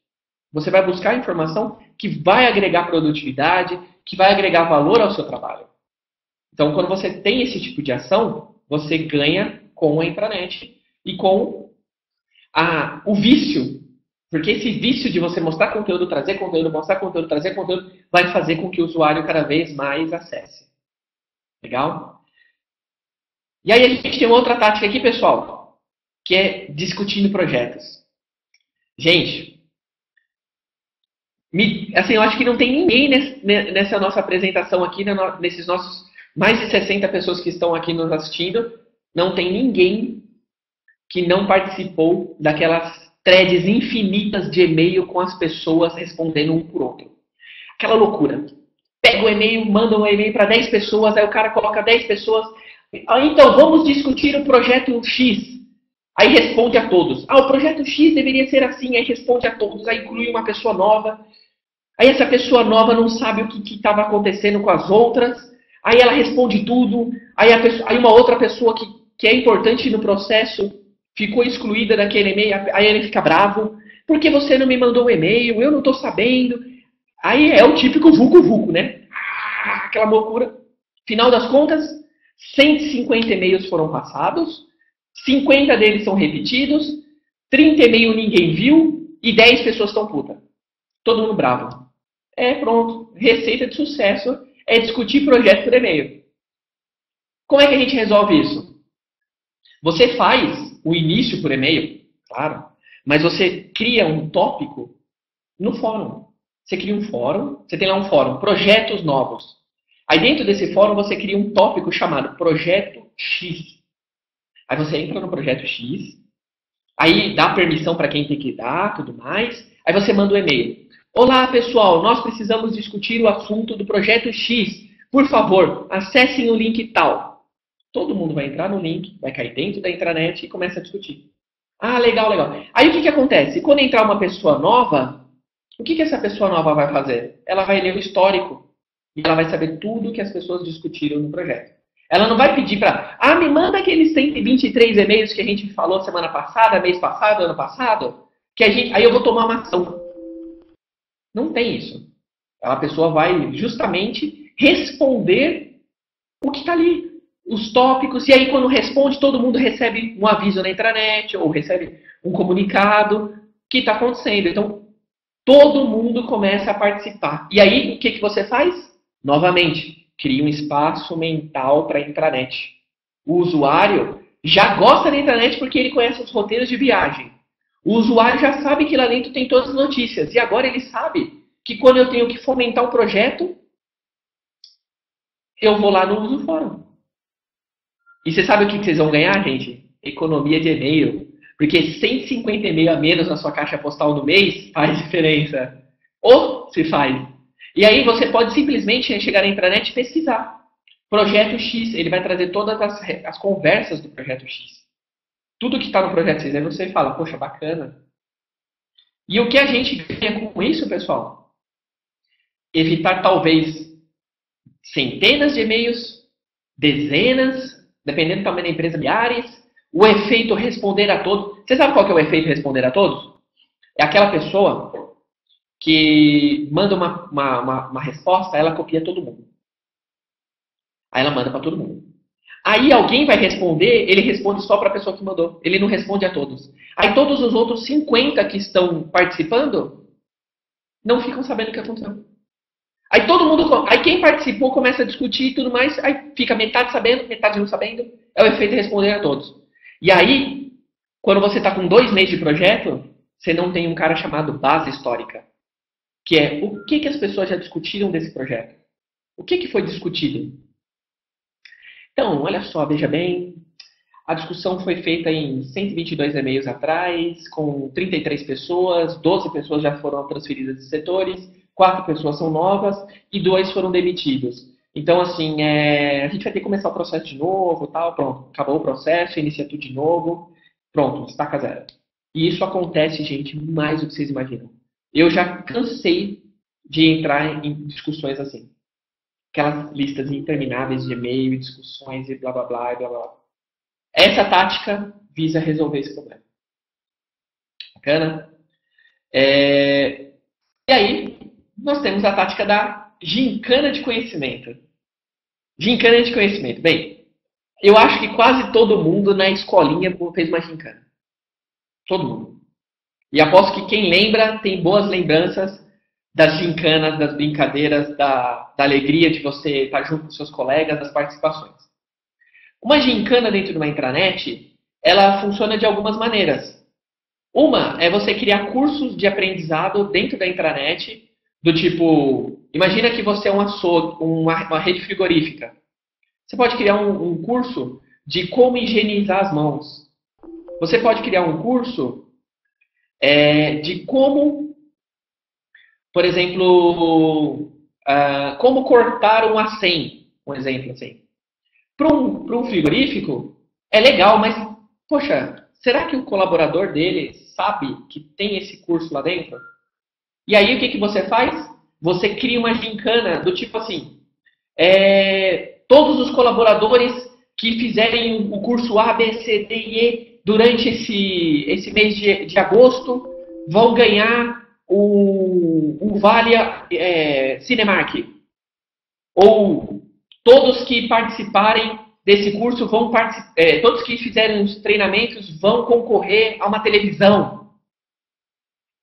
Você vai buscar a informação que vai agregar produtividade, que vai agregar valor ao seu trabalho. Então, quando você tem esse tipo de ação, você ganha com a intranet e com o vício. Porque esse vício de você mostrar conteúdo, trazer conteúdo, mostrar conteúdo, trazer conteúdo, vai fazer com que o usuário cada vez mais acesse. Legal? E aí a gente tem uma outra tática aqui, pessoal, que é discutindo projetos. Gente, assim, eu acho que não tem ninguém nessa nossa apresentação aqui, nesses nossos mais de 60 pessoas que estão aqui nos assistindo, não tem ninguém que não participou daquelas threads infinitas de e-mail com as pessoas respondendo um por outro. Aquela loucura. Pega o e-mail, manda um e-mail para 10 pessoas, aí o cara coloca 10 pessoas. Então, vamos discutir o projeto X. Aí responde a todos. O projeto X deveria ser assim, aí responde a todos, aí inclui uma pessoa nova. Aí essa pessoa nova não sabe o que estava acontecendo com as outras. Aí ela responde tudo. Aí uma outra pessoa que é importante no processo ficou excluída daquele e-mail. Aí ele fica bravo. Por que você não me mandou um e-mail? Eu não estou sabendo. Aí é o típico vucu-vucu, né? Aquela loucura. Final das contas, 150 e-mails foram passados. 50 deles são repetidos. 30 e-mails ninguém viu. E 10 pessoas estão putas. Todo mundo bravo. Pronto. Receita de sucesso é discutir projeto por e-mail. Como é que a gente resolve isso? Você faz o início por e-mail, claro, mas você cria um tópico no fórum. Você cria um fórum, você tem lá um fórum, projetos novos. Aí dentro desse fórum você cria um tópico chamado Projeto X. Aí você entra no Projeto X, aí dá permissão para quem tem que dar, tudo mais. Aí você manda um e-mail. Olá pessoal, nós precisamos discutir o assunto do Projeto X. Por favor, acessem o link tal. Todo mundo vai entrar no link, vai cair dentro da intranet e começa a discutir. Legal, legal. Aí o que acontece? Quando entrar uma pessoa nova, o que essa pessoa nova vai fazer? Ela vai ler o histórico e ela vai saber tudo que as pessoas discutiram no projeto. Ela não vai pedir para, me manda aqueles 123 e-mails que a gente falou semana passada, mês passado, ano passado, aí eu vou tomar uma ação. Não tem isso. A pessoa vai justamente responder o que está ali, os tópicos, e aí quando responde, todo mundo recebe um aviso na intranet, ou recebe um comunicado que está acontecendo. Então, todo mundo começa a participar. E aí, o que você faz? Novamente, cria um espaço mental para a intranet. O usuário já gosta da intranet porque ele conhece os roteiros de viagem. O usuário já sabe que lá dentro tem todas as notícias. E agora ele sabe que quando eu tenho que fomentar um projeto, eu vou lá no uso fórum. E você sabe o que vocês vão ganhar, gente? Economia de e-mail. Porque 150 e-mail a menos na sua caixa postal no mês faz diferença. Ou se faz. E aí você pode simplesmente chegar na intranet e pesquisar. Projeto X, ele vai trazer todas as conversas do Projeto X. Tudo que está no Projeto X. Aí você fala, poxa, bacana. E o que a gente ganha com isso, pessoal? Evitar talvez centenas de e-mails, dezenas, dependendo do tamanho da empresa, milhares. O efeito responder a todos. Você sabe qual que é o efeito responder a todos? É aquela pessoa que manda uma resposta, ela copia todo mundo. Aí ela manda para todo mundo. Aí alguém vai responder, ele responde só para a pessoa que mandou. Ele não responde a todos. Aí todos os outros 50 que estão participando não ficam sabendo o que aconteceu. Aí todo mundo, aí quem participou começa a discutir e tudo mais, aí fica metade sabendo, metade não sabendo. É o efeito responder a todos. E aí, quando você está com 2 meses de projeto, você não tem um cara chamado base histórica. Que é o que as pessoas já discutiram desse projeto. O que foi discutido? Então, olha só, veja bem. A discussão foi feita em 122 e-mails atrás, com 33 pessoas, 12 pessoas já foram transferidas de setores, 4 pessoas são novas e 2 foram demitidos. Então, assim, a gente vai ter que começar o processo de novo, tal, pronto, acabou o processo, inicia tudo de novo, pronto, estaca zero. E isso acontece, gente, mais do que vocês imaginam. Eu já cansei de entrar em discussões assim. Aquelas listas intermináveis de e-mail e discussões e blá, blá, blá, e blá, blá. Essa tática visa resolver esse problema. Bacana? E aí, nós temos a tática da gincana de conhecimento. Gincana de conhecimento. Bem, eu acho que quase todo mundo na escolinha fez uma gincana. Todo mundo. E aposto que quem lembra tem boas lembranças das gincanas, das brincadeiras, da alegria de você estar junto com seus colegas, das participações. Uma gincana dentro de uma intranet, ela funciona de algumas maneiras. Uma é você criar cursos de aprendizado dentro da intranet, do tipo, imagina que você é uma rede frigorífica. Você pode criar um curso de como higienizar as mãos. Você pode criar um curso de como, por exemplo, como cortar um acém, um exemplo assim. Para um frigorífico, é legal, mas, poxa, será que o colaborador dele sabe que tem esse curso lá dentro? E aí, o que você faz? Você cria uma gincana do tipo assim, todos os colaboradores que fizerem o curso A, B, C, D e E durante esse mês de agosto vão ganhar um Vale Cinemark. Ou todos que participarem desse curso vão todos que fizerem os treinamentos vão concorrer a uma televisão.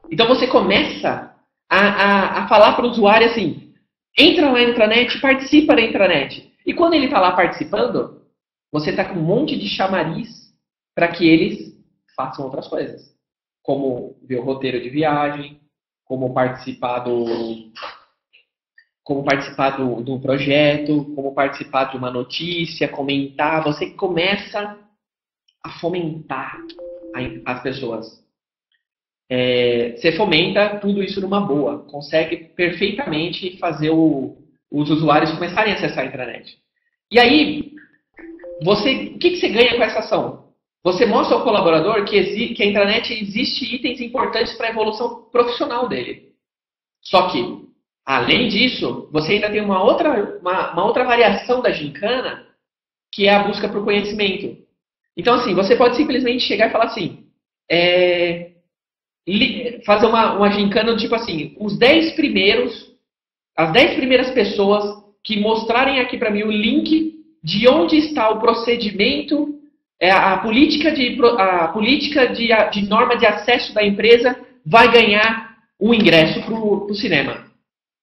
Então você começa a falar para o usuário assim, entra lá na intranet, participa da intranet. E quando ele está lá participando, você está com um monte de chamariz para que eles façam outras coisas. Como ver o roteiro de viagem, como participar do projeto, como participar de uma notícia, comentar. Você começa a fomentar as pessoas. Você fomenta tudo isso numa boa. Consegue perfeitamente fazer os usuários começarem a acessar a intranet. E aí, o que você ganha com essa ação? Você mostra ao colaborador que a intranet existe itens importantes para a evolução profissional dele. Só que, além disso, você ainda tem uma outra variação da gincana, que é a busca por conhecimento. Então, assim, você pode simplesmente chegar e falar assim, fazer uma gincana do tipo assim, os 10 primeiros As 10 primeiras pessoas que mostrarem aqui para mim o link de onde está o procedimento, a política de norma de acesso da empresa vai ganhar um ingresso para o cinema.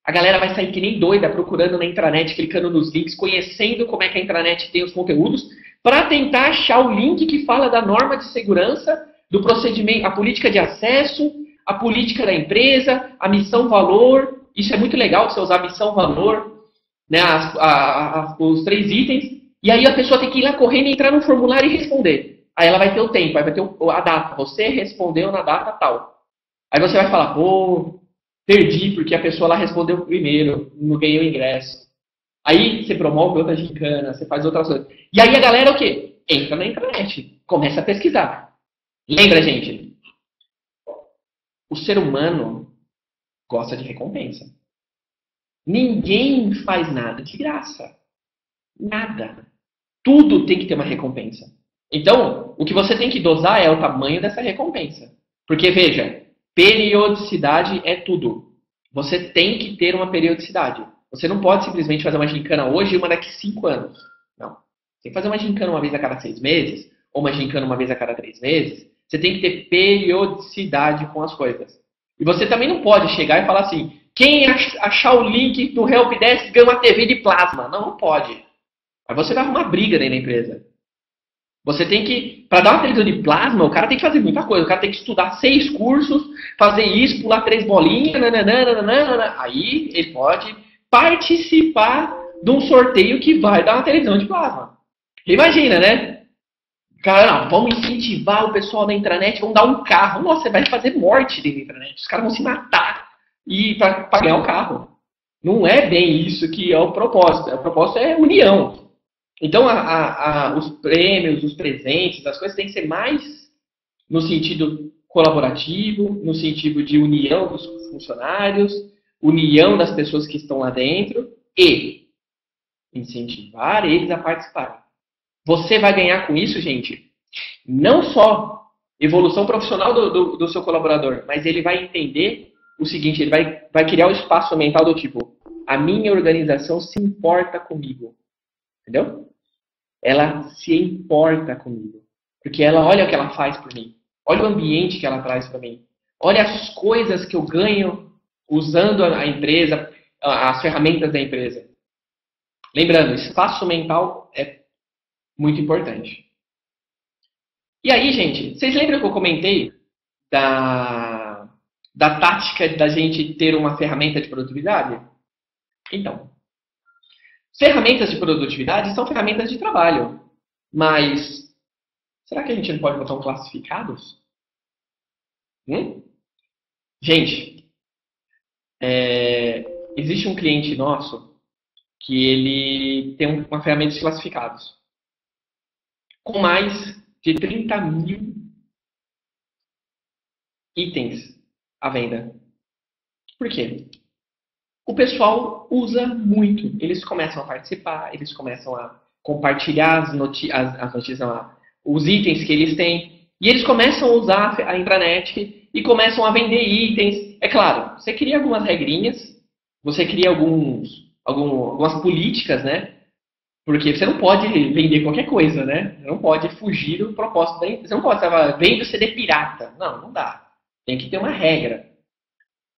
A galera vai sair que nem doida procurando na intranet, clicando nos links, conhecendo como é que a intranet tem os conteúdos, para tentar achar o link que fala da norma de segurança, do procedimento, a política de acesso, a política da empresa, a missão-valor. Isso é muito legal, você usar missão-valor, né, os 3 itens. E aí a pessoa tem que ir lá correndo, entrar no formulário e responder. Aí ela vai ter o tempo, aí vai ter a data. Você respondeu na data tal. Aí você vai falar, pô, perdi porque a pessoa lá respondeu primeiro, não ganhei o ingresso. Aí você promove outra gincana, você faz outras coisas. E aí a galera o quê? Entra na internet, começa a pesquisar. Lembra, gente? O ser humano gosta de recompensa. Ninguém faz nada de graça. Nada. Tudo tem que ter uma recompensa. Então, o que você tem que dosar é o tamanho dessa recompensa. Porque, veja, periodicidade é tudo. Você tem que ter uma periodicidade. Você não pode simplesmente fazer uma gincana hoje e uma daqui 5 anos. Não. Você tem que fazer uma gincana uma vez a cada 6 meses, ou uma gincana uma vez a cada 3 meses. Você tem que ter periodicidade com as coisas. E você também não pode chegar e falar assim, quem achar o link do Helpdesk ganha uma TV de plasma. Não, não pode. Aí você vai arrumar briga dentro da empresa. Você tem que, para dar uma televisão de plasma, o cara tem que fazer muita coisa. O cara tem que estudar 6 cursos, fazer isso, pular 3 bolinhas, nananana. Aí ele pode participar de um sorteio que vai dar uma televisão de plasma. Imagina, né? Cara, não, vamos incentivar o pessoal da intranet, vamos dar um carro. Nossa, você vai fazer morte dentro da intranet. Os caras vão se matar e para ganhar o carro. Não é bem isso que é o propósito. O propósito é união. Então, os prêmios, os presentes, as coisas têm que ser mais no sentido colaborativo, no sentido de união dos funcionários, união das pessoas que estão lá dentro e incentivar eles a participar. Você vai ganhar com isso, gente, não só evolução profissional do seu colaborador, mas ele vai entender o seguinte, ele vai criar um espaço mental do tipo, a minha organização se importa comigo. Entendeu? Ela se importa comigo. Porque ela olha o que ela faz por mim. Olha o ambiente que ela traz para mim. Olha as coisas que eu ganho usando a empresa, as ferramentas da empresa. Lembrando, espaço mental é muito importante. E aí, gente, vocês lembram que eu comentei da tática da gente ter uma ferramenta de produtividade? Então, ferramentas de produtividade são ferramentas de trabalho. Mas, será que a gente não pode botar um classificados? Gente, existe um cliente nosso que ele tem uma ferramenta de classificados. Com mais de 30 mil itens à venda. Por quê? O pessoal usa muito. Eles começam a participar, eles começam a compartilhar as notícias, os itens que eles têm. E eles começam a usar a intranet e começam a vender itens. É claro, você cria algumas regrinhas, você cria algumas políticas, né? Porque você não pode vender qualquer coisa, né? Você não pode fugir do propósito da empresa. Você não pode falar, vende CD pirata. Não, não dá. Tem que ter uma regra.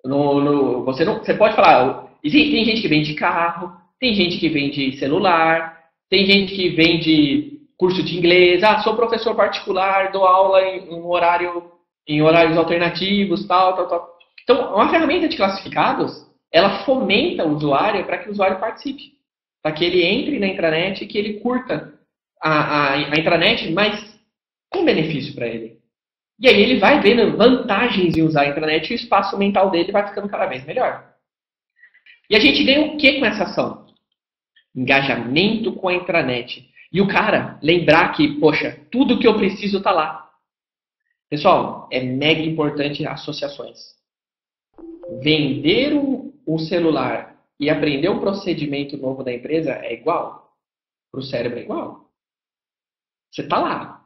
Você pode falar, tem gente que vende carro, tem gente que vende celular, tem gente que vende curso de inglês, sou professor particular, dou aula em horários alternativos, tal. Então, uma ferramenta de classificados, ela fomenta o usuário para que o usuário participe, para que ele entre na intranet e que ele curta a intranet, mas com benefício para ele. E aí ele vai vendo vantagens em usar a intranet e o espaço mental dele vai ficando cada vez melhor. E a gente ganha o que com essa ação? Engajamento com a intranet. E o cara lembrar que, poxa, tudo que eu preciso está lá. Pessoal, é mega importante associações. Vender um celular e aprender um procedimento novo da empresa é igual. Para o cérebro é igual. Você está lá.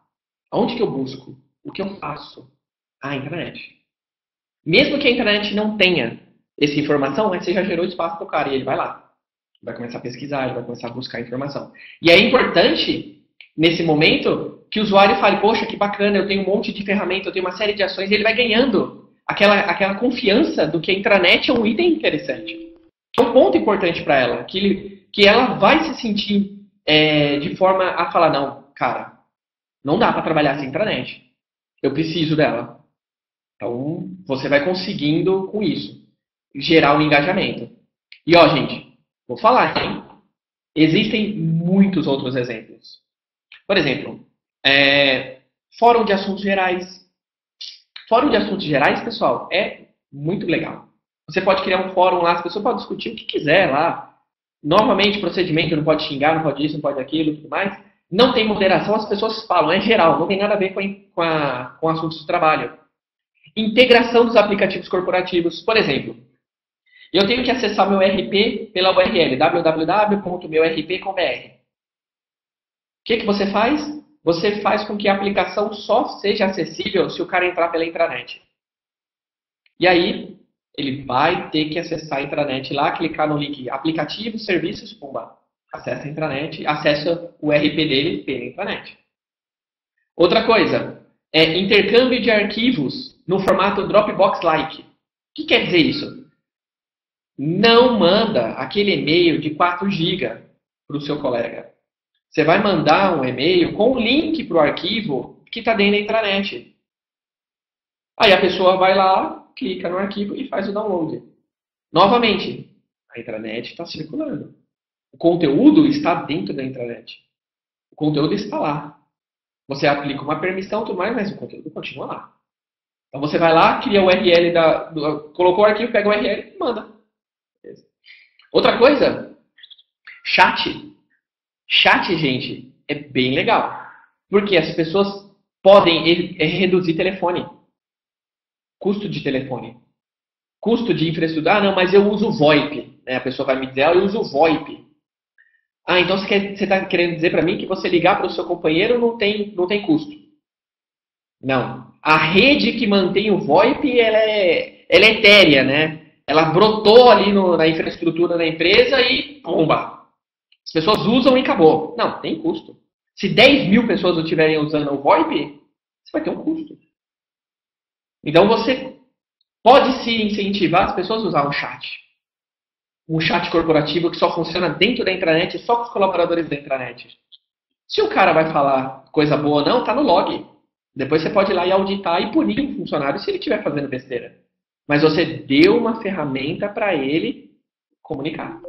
Onde que eu busco? O que eu faço? A intranet. Mesmo que a intranet não tenha essa informação, mas você já gerou espaço para o cara e ele vai lá. Vai começar a pesquisar, ele vai começar a buscar informação. E é importante, nesse momento, que o usuário fale, poxa, que bacana, eu tenho um monte de ferramenta, eu tenho uma série de ações, e ele vai ganhando aquela confiança do que a intranet é um item interessante. É um ponto importante para ela, que ela vai se sentir de forma a falar, não, cara, não dá para trabalhar sem intranet. Eu preciso dela. Então, você vai conseguindo com isso gerar um engajamento. E ó, gente, vou falar, hein? Existem muitos outros exemplos. Por exemplo, fórum de assuntos gerais. Fórum de assuntos gerais, pessoal, é muito legal. Você pode criar um fórum lá, as pessoas podem discutir o que quiser lá. Normalmente, procedimento não pode xingar, não pode isso, não pode aquilo e tudo mais. Não tem moderação, as pessoas falam, é geral, não tem nada a ver com assuntos de trabalho. Integração dos aplicativos corporativos. Por exemplo, eu tenho que acessar meu RP pela URL www.meurp.br. O que você faz? Você faz com que a aplicação só seja acessível se o cara entrar pela intranet. E aí, ele vai ter que acessar a intranet lá, clicar no link aplicativos, serviços, pumba. Acessa a intranet, acessa o RP dele pela intranet. Outra coisa, intercâmbio de arquivos no formato Dropbox-like. O que quer dizer isso? Não manda aquele e-mail de 4 GB para o seu colega. Você vai mandar um e-mail com o link para o arquivo que está dentro da intranet. Aí a pessoa vai lá, clica no arquivo e faz o download. Novamente, a intranet está circulando. O conteúdo está dentro da intranet. O conteúdo está lá. Você aplica uma permissão e tudo mais, mas o conteúdo continua lá. Então você vai lá, cria o URL, colocou o arquivo, pega o URL e manda. Outra coisa, chat. Chat, gente, é bem legal. Porque as pessoas podem reduzir telefone. Custo de telefone. Custo de infraestrutura. Ah, não, mas eu uso VoIP. A pessoa vai me dizer, eu uso VoIP. Ah, então você está querendo dizer para mim que você ligar para o seu companheiro não tem custo. Não. A rede que mantém o VoIP, ela é etérea, né? Ela brotou ali na infraestrutura da empresa e pumba. As pessoas usam e acabou. Não, tem custo. Se 10 mil pessoas estiverem usando o VoIP, você vai ter um custo. Então você pode se incentivar as pessoas a usar um chat. Um chat corporativo que só funciona dentro da intranet, só com os colaboradores da intranet. Se o cara vai falar coisa boa ou não, tá no log. Depois você pode ir lá e auditar e punir um funcionário se ele estiver fazendo besteira. Mas você deu uma ferramenta para ele comunicar.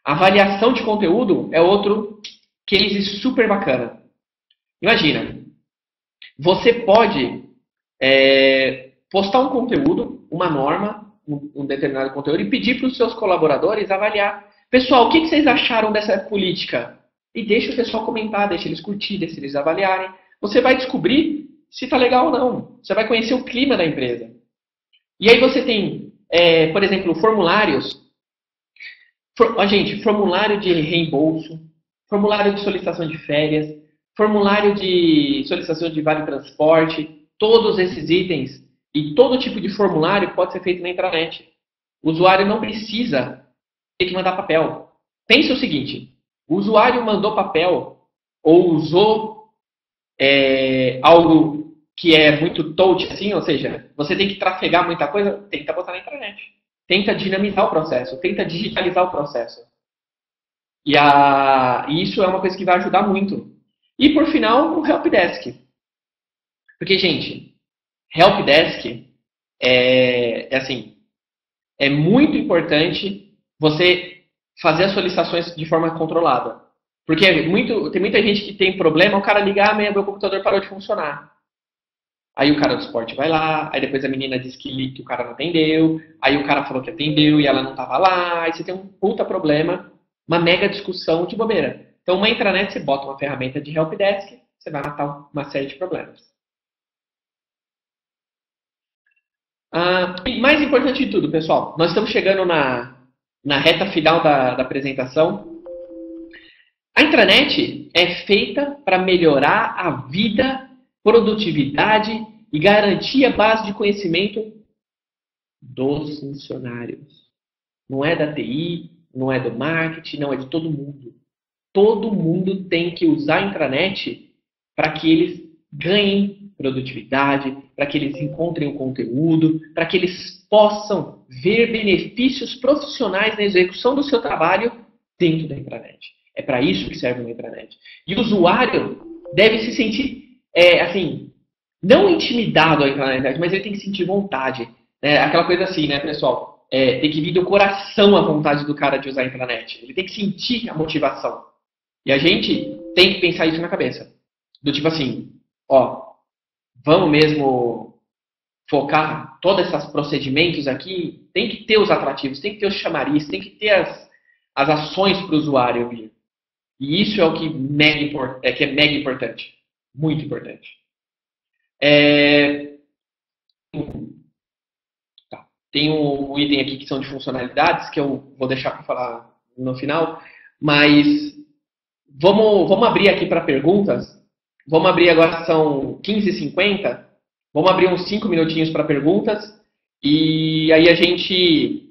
Avaliação de conteúdo é outro case super bacana. Imagina, você pode postar um conteúdo, uma norma, um determinado conteúdo e pedir para os seus colaboradores avaliar. Pessoal, o que vocês acharam dessa política? E deixa o pessoal comentar, deixa eles curtir, deixa eles avaliarem. Você vai descobrir se está legal ou não. Você vai conhecer o clima da empresa. E aí você tem, por exemplo, formulários. Gente, formulário de reembolso, formulário de solicitação de férias, formulário de solicitação de vale transporte, todos esses itens e todo tipo de formulário pode ser feito na intranet. O usuário não precisa ter que mandar papel. Pense o seguinte, o usuário mandou papel ou usou algo que é muito touch, assim, ou seja, você tem que trafegar muita coisa, tenta botar na intranet. Tenta dinamizar o processo, tenta digitalizar o processo. E isso é uma coisa que vai ajudar muito. E por final, o Helpdesk. Porque, gente, Helpdesk é muito importante você fazer as solicitações de forma controlada. Porque tem muita gente que tem problema, o cara liga, meu computador parou de funcionar. Aí o cara do suporte vai lá, aí depois a menina diz que o cara não atendeu, aí o cara falou que atendeu e ela não estava lá, aí você tem um puta problema, uma mega discussão de bobeira. Então, uma intranet, você bota uma ferramenta de Helpdesk, você vai matar uma série de problemas. E mais importante de tudo, pessoal, nós estamos chegando na reta final da apresentação. A intranet é feita para melhorar a vida, produtividade e garantir a base de conhecimento dos funcionários. Não é da TI, não é do marketing, não é de todo mundo. Todo mundo tem que usar a intranet para que eles ganhem produtividade, para que eles encontrem o conteúdo, para que eles possam ver benefícios profissionais na execução do seu trabalho dentro da intranet. É para isso que serve uma intranet. E o usuário deve se sentir, assim, não intimidado a entrar na internet, mas ele tem que sentir vontade. Aquela coisa assim, né, pessoal? Tem que vir do coração a vontade do cara de usar a intranet. Ele tem que sentir a motivação. E a gente tem que pensar isso na cabeça. Do tipo assim, ó, vamos mesmo focar todos esses procedimentos aqui, tem que ter os atrativos, tem que ter os chamariz, tem que ter as ações para o usuário vir. E isso é o que é mega importante. Muito importante. Tá. Tem um item aqui que são de funcionalidades, que eu vou deixar para falar no final, mas vamos abrir aqui para perguntas. Vamos abrir agora, são 15h50. Vamos abrir uns 5 minutinhos para perguntas. E aí a gente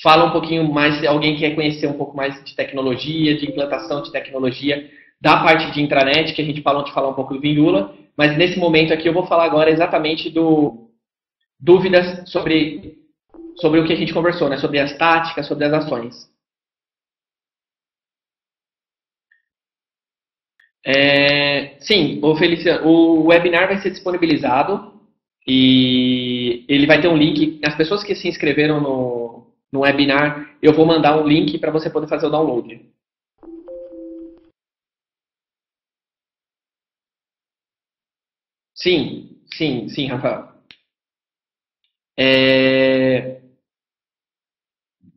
fala um pouquinho mais, se alguém quer conhecer um pouco mais de tecnologia, de implantação de tecnologia, da parte de intranet, que a gente falou de falar um pouco do Vindula. Mas nesse momento aqui eu vou falar agora exatamente dúvidas sobre o que a gente conversou, né? Sobre as táticas, sobre as ações. Sim, Feliciano, o webinar vai ser disponibilizado e ele vai ter um link. As pessoas que se inscreveram no webinar, eu vou mandar um link para você poder fazer o download. Sim, Rafael.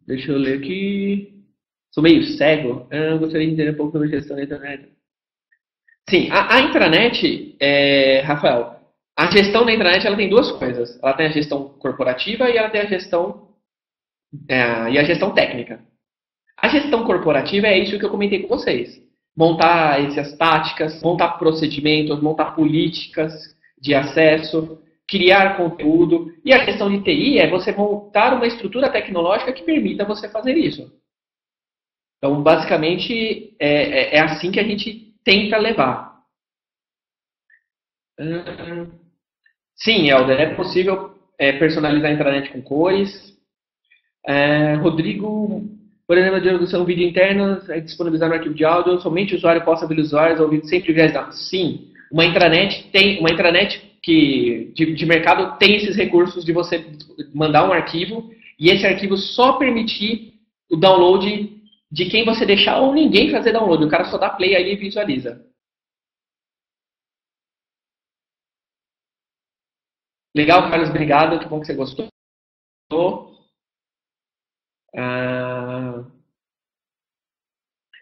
Deixa eu ler aqui. Sou meio cego. Gostaria de entender um pouco sobre gestão da internet. Sim, a intranet, Rafael, a gestão da intranet ela tem duas coisas. Ela tem a gestão corporativa e ela tem a gestão técnica. A gestão corporativa é isso que eu comentei com vocês. Montar essas táticas, montar procedimentos, montar políticas de acesso, criar conteúdo. E a gestão de TI é você montar uma estrutura tecnológica que permita você fazer isso. Então, basicamente, é assim que a gente tenta levar. Sim, Helder, é possível personalizar a intranet com cores. Rodrigo, por exemplo, a divulgação vídeo interno é disponibilizar no arquivo de áudio, somente o usuário possa ver os usuários ouvindo sempre viés dados. Sim, uma intranet que de mercado tem esses recursos de você mandar um arquivo e esse arquivo só permitir o download de quem você deixar ou ninguém fazer download. O cara só dá play aí e visualiza. Legal, Carlos, obrigado. Que bom que você gostou.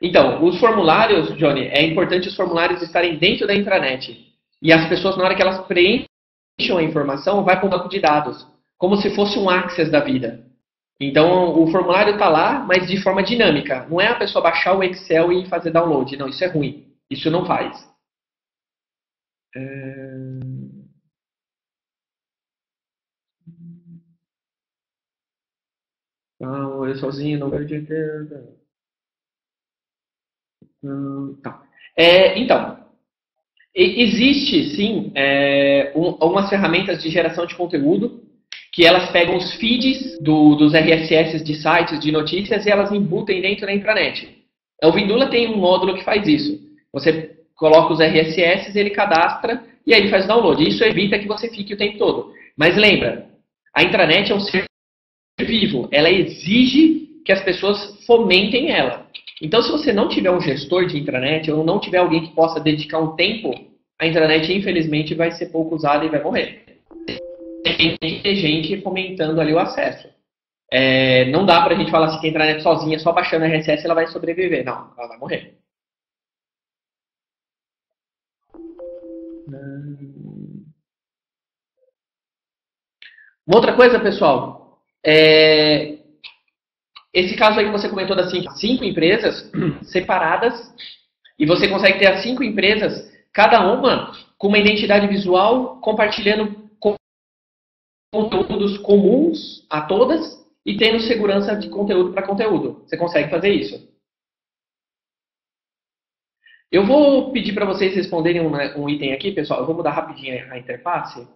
Então, os formulários, Johnny, é importante os formulários estarem dentro da intranet. E as pessoas, na hora que elas preenchem a informação, vai para um banco de dados. Como se fosse um Access da vida. Então, o formulário está lá, mas de forma dinâmica. Não é a pessoa baixar o Excel e fazer download. Não, isso é ruim. Isso não faz. Não, eu sozinho não vejo dinheiro. Tá. Então, existe sim algumas ferramentas de geração de conteúdo que elas pegam os feeds dos RSS de sites, de notícias, e elas embutem dentro da intranet. O Vindula tem um módulo que faz isso. Você coloca os RSS, ele cadastra e aí ele faz o download. Isso evita que você fique o tempo todo. Mas lembra, a intranet é um ser vivo. Ela exige que as pessoas fomentem ela. Então, se você não tiver um gestor de intranet ou não tiver alguém que possa dedicar um tempo, a intranet, infelizmente, vai ser pouco usada e vai morrer. Tem que ter gente fomentando ali o acesso. Não dá pra gente falar assim que a intranet sozinha, só baixando a RSS, ela vai sobreviver. Não, ela vai morrer. Uma outra coisa, pessoal, esse caso aí que você comentou das 5 empresas separadas, e você consegue ter as 5 empresas, cada uma com uma identidade visual, compartilhando conteúdos comuns a todas e tendo segurança de conteúdo para conteúdo. Você consegue fazer isso. Eu vou pedir para vocês responderem um item aqui, pessoal. Eu vou mudar rapidinho a interface.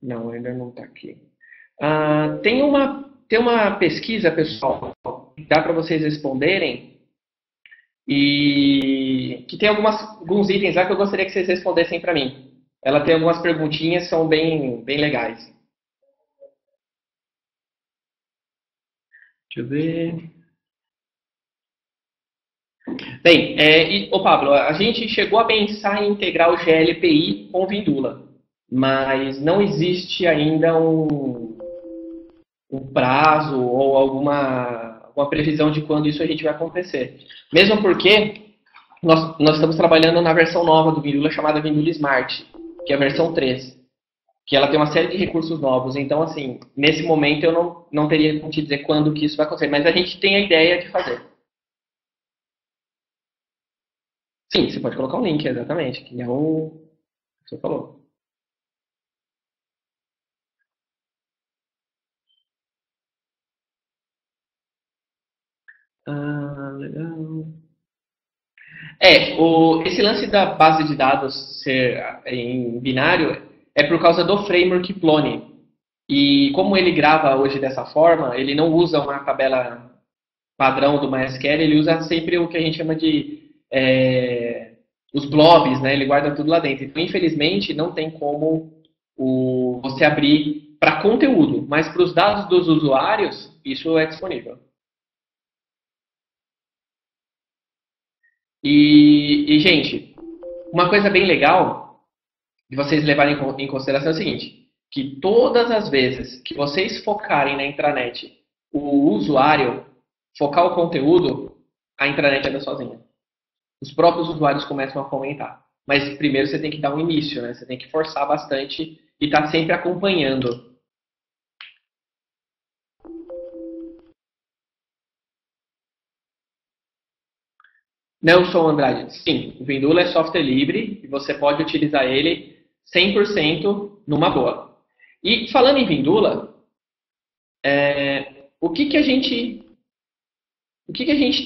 Não, ainda não está aqui. Tem uma pesquisa, pessoal, que dá para vocês responderem e que tem alguns itens lá que eu gostaria que vocês respondessem para mim. Ela tem algumas perguntinhas que são bem, bem legais. Deixa eu ver. Bem, Pablo, a gente chegou a pensar em integrar o GLPI com o Vindula, mas não existe ainda um prazo ou alguma previsão de quando isso a gente vai acontecer. Mesmo porque nós estamos trabalhando na versão nova do Vindula chamada Vindula Smart, que é a versão 3, que ela tem uma série de recursos novos. Então, assim, nesse momento eu não teria como te dizer quando que isso vai acontecer, mas a gente tem a ideia de fazer. Sim, você pode colocar um link, exatamente, que é o que você falou. Legal. Esse lance da base de dados ser em binário é por causa do framework Plone. E como ele grava hoje dessa forma, ele não usa uma tabela padrão do MySQL, ele usa sempre o que a gente chama de os blobs, né? Ele guarda tudo lá dentro. Então, infelizmente, não tem como você abrir para conteúdo, mas para os dados dos usuários, isso é disponível. Gente, uma coisa bem legal de vocês levarem em consideração é o seguinte, que todas as vezes que vocês focarem na intranet o usuário, focar o conteúdo, a intranet anda sozinha. Os próprios usuários começam a comentar. Mas primeiro você tem que dar um início, né? Você tem que forçar bastante e estar sempre acompanhando. Nelson Andrade, sim, o Vindula é software livre e você pode utilizar ele 100% numa boa. E falando em Vindula, o que a gente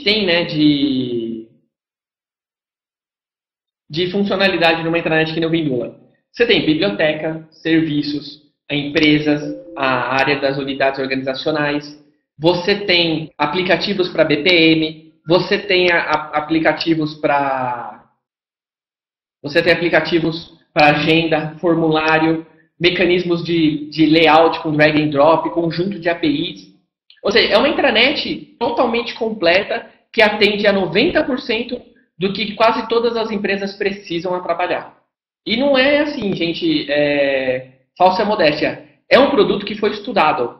tem, né, de funcionalidade numa intranet que nem o Vindula? Você tem biblioteca, serviços, empresas, a área das unidades organizacionais, você tem aplicativos para BPM, você tem aplicativos para agenda, formulário, mecanismos de layout com drag and drop, conjunto de APIs. Ou seja, é uma intranet totalmente completa que atende a 90% do que quase todas as empresas precisam a trabalhar. E não é assim, gente, falsa modéstia. É um produto que foi estudado.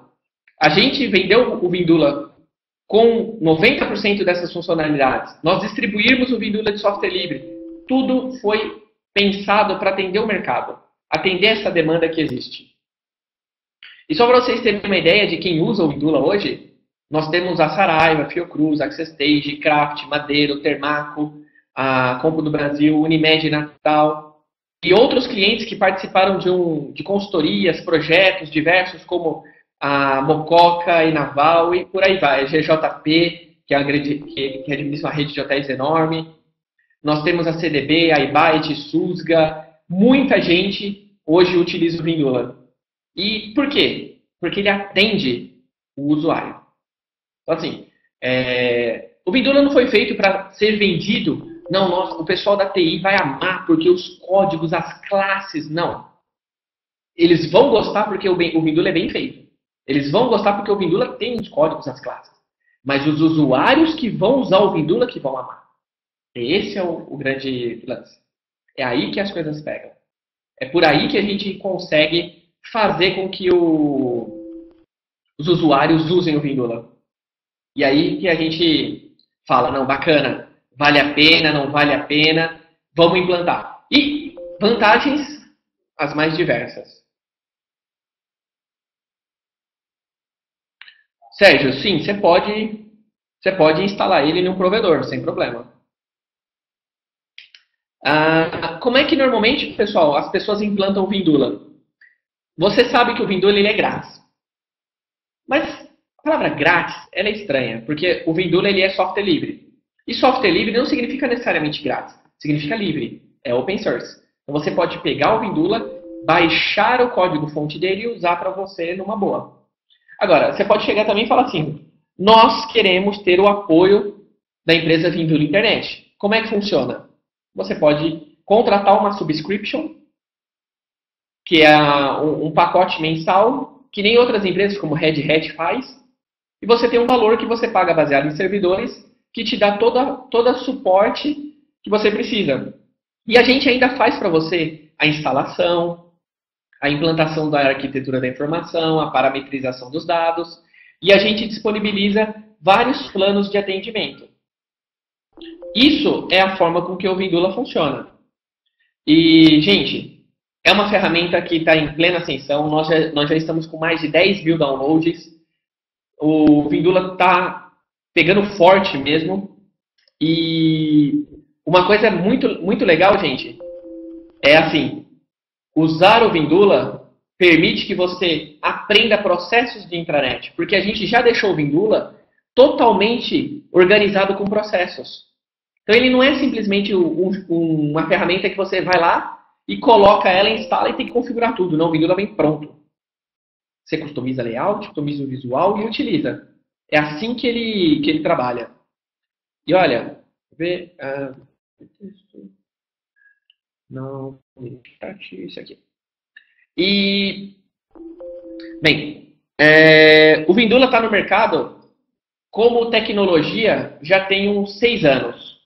A gente vendeu o Vindula com 90% dessas funcionalidades. Nós distribuímos o Vindula de software livre. Tudo foi pensado para atender o mercado, atender essa demanda que existe. E só para vocês terem uma ideia de quem usa o Vindula hoje, nós temos a Saraiva, Fiocruz, AccessStage, Craft, Madeiro, Termaco, a Compo do Brasil, Unimed Natal e outros clientes que participaram de consultorias, projetos diversos como a Mococa e Naval e por aí vai, a GJP, que administra uma rede de hotéis enorme. Nós temos a CDB, a Ibite, Susga, muita gente hoje utiliza o Vindula. E por quê? Porque ele atende o usuário. Então, assim, o Vindula não foi feito para ser vendido. Não, o pessoal da TI vai amar porque os códigos, as classes, não. Eles vão gostar porque o Vindula é bem feito. Eles vão gostar porque o Vindula tem os códigos, as classes. Mas os usuários que vão usar o Vindula que vão amar. Esse é o grande lance. É aí que as coisas pegam. É por aí que a gente consegue fazer com que os usuários usem o Vindula. E aí que a gente fala, não, bacana, vale a pena, não vale a pena, vamos implantar. E vantagens as mais diversas. Sérgio, sim, você pode instalar ele em um provedor, sem problema. Como é que normalmente, pessoal, as pessoas implantam o Vindula? Você sabe que o Vindula ele é grátis. Mas a palavra grátis ela é estranha, porque o Vindula ele é software livre. E software livre não significa necessariamente grátis, significa livre, é open source. Então você pode pegar o Vindula, baixar o código-fonte dele e usar para você numa boa. Agora, você pode chegar também e falar assim, nós queremos ter o apoio da empresa Vindula Internet. Como é que funciona? Você pode contratar uma subscription, que é um pacote mensal, que nem outras empresas como Red Hat faz, e você tem um valor que você paga baseado em servidores, que te dá todo o suporte que você precisa. E a gente ainda faz para você a instalação, a implantação da arquitetura da informação, a parametrização dos dados, e a gente disponibiliza vários planos de atendimento. Isso é a forma com que o Vindula funciona. E, gente, é uma ferramenta que está em plena ascensão. Nós já estamos com mais de 10 mil downloads. O Vindula está pegando forte mesmo. E uma coisa muito, muito legal, gente, é assim, usar o Vindula permite que você aprenda processos de intranet, porque a gente já deixou o Vindula totalmente organizado com processos. Então ele não é simplesmente uma ferramenta que você vai lá e coloca ela, instala e tem que configurar tudo. Não, o Vindula vem pronto. Você customiza layout, customiza o visual e utiliza. É assim que ele trabalha. E olha, vê... não, isso aqui. E, bem, o Vindula está no mercado como tecnologia já tem uns 6 anos.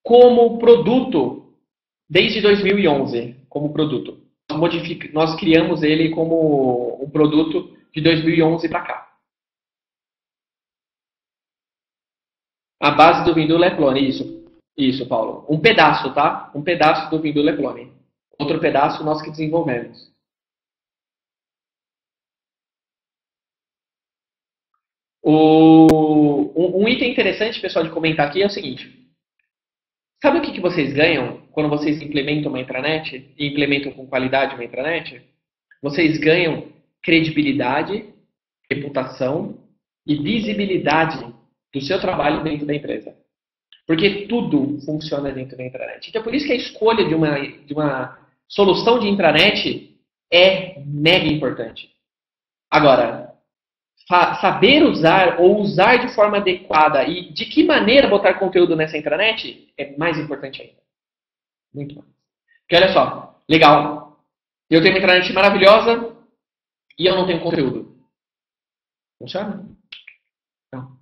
Como produto, desde 2011, como produto. Nós criamos ele como um produto de 2011 para cá. A base do Vindula é clone, isso, Paulo. Um pedaço, tá? Um pedaço do Vindula é clone. Outro pedaço nós que desenvolvemos. Um item interessante, pessoal, de comentar aqui é o seguinte. Sabe o que vocês ganham quando vocês implementam uma intranet e implementam com qualidade uma intranet? Vocês ganham credibilidade, reputação e visibilidade do seu trabalho dentro da empresa. Porque tudo funciona dentro da intranet. Então, por isso que a escolha de uma solução de intranet é mega importante. Agora, saber usar ou usar de forma adequada e de que maneira botar conteúdo nessa intranet é mais importante ainda. Muito mais. Porque olha só, legal. Eu tenho uma intranet maravilhosa e eu não tenho conteúdo. Funciona? Não.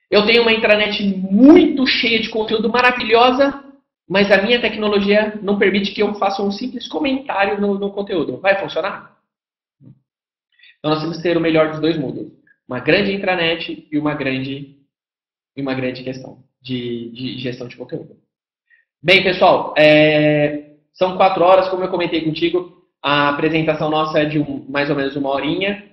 Eu tenho uma intranet muito cheia de conteúdo maravilhosa, mas a minha tecnologia não permite que eu faça um simples comentário no conteúdo. Vai funcionar? Então nós temos que ter o melhor dos dois mundos. Uma grande intranet e uma grande questão de gestão de conteúdo. Bem, pessoal, são 4 horas, como eu comentei contigo. A apresentação nossa é de mais ou menos 1 horinha.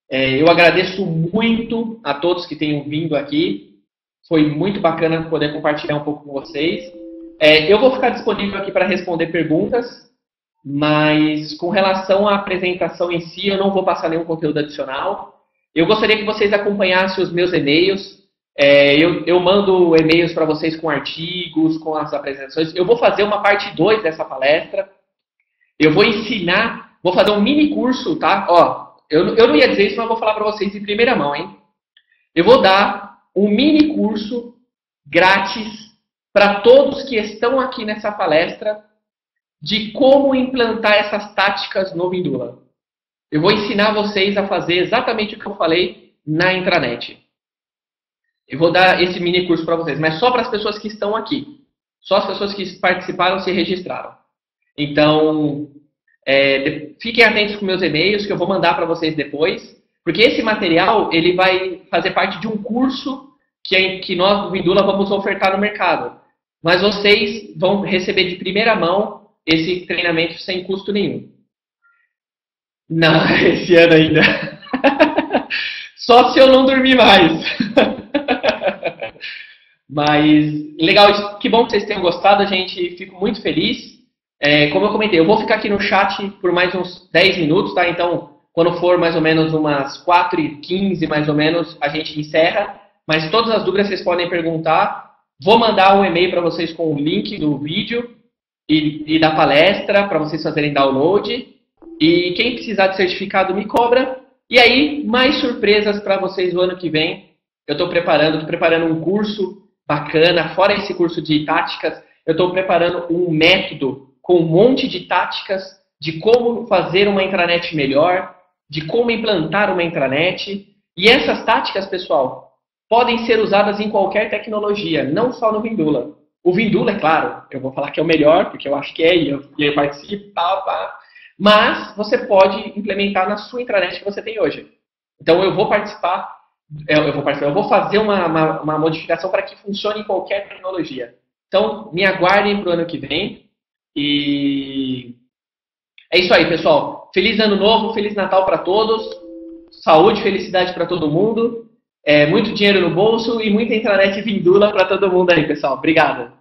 Eu agradeço muito a todos que tenham vindo aqui. Foi muito bacana poder compartilhar um pouco com vocês. Eu vou ficar disponível aqui para responder perguntas. Mas com relação à apresentação em si, eu não vou passar nenhum conteúdo adicional. Eu gostaria que vocês acompanhassem os meus e-mails. Eu mando e-mails para vocês com artigos, com as apresentações. Eu vou fazer uma parte 2 dessa palestra. Eu vou ensinar, vou fazer um mini curso, tá? Ó, eu não ia dizer isso, mas eu vou falar para vocês em primeira mão, hein? Eu vou dar um mini curso grátis para todos que estão aqui nessa palestra de como implantar essas táticas no Vindula. Eu vou ensinar vocês a fazer exatamente o que eu falei na intranet. Eu vou dar esse mini curso para vocês, mas só para as pessoas que estão aqui. Só as pessoas que participaram se registraram. Então, fiquem atentos com meus e-mails, que eu vou mandar para vocês depois, porque esse material ele vai fazer parte de um curso que nós do Vindula vamos ofertar no mercado. Mas vocês vão receber de primeira mão esse treinamento sem custo nenhum. Não, esse ano ainda. Só se eu não dormir mais. Mas legal, que bom que vocês tenham gostado, a gente fico muito feliz. Como eu comentei, eu vou ficar aqui no chat por mais uns 10 minutos, tá? Então, quando for mais ou menos umas 4h15, mais ou menos, a gente encerra. Mas todas as dúvidas vocês podem perguntar. Vou mandar um e-mail para vocês com o link do vídeo e da palestra para vocês fazerem download. E quem precisar de certificado me cobra. E aí, mais surpresas para vocês no ano que vem. Eu estou preparando um curso bacana. Fora esse curso de táticas, eu estou preparando um método com um monte de táticas de como fazer uma intranet melhor, de como implantar uma intranet. E essas táticas, pessoal, podem ser usadas em qualquer tecnologia, não só no Vindula. O Vindula, é claro, eu vou falar que é o melhor, porque eu acho que é, e eu participo, mas você pode implementar na sua intranet que você tem hoje. Então eu vou participar, eu vou fazer uma modificação para que funcione em qualquer tecnologia. Então, me aguardem para o ano que vem. E é isso aí, pessoal. Feliz Ano Novo, Feliz Natal para todos. Saúde, felicidade para todo mundo. Muito dinheiro no bolso e muita intranet Vindula para todo mundo aí, pessoal. Obrigado.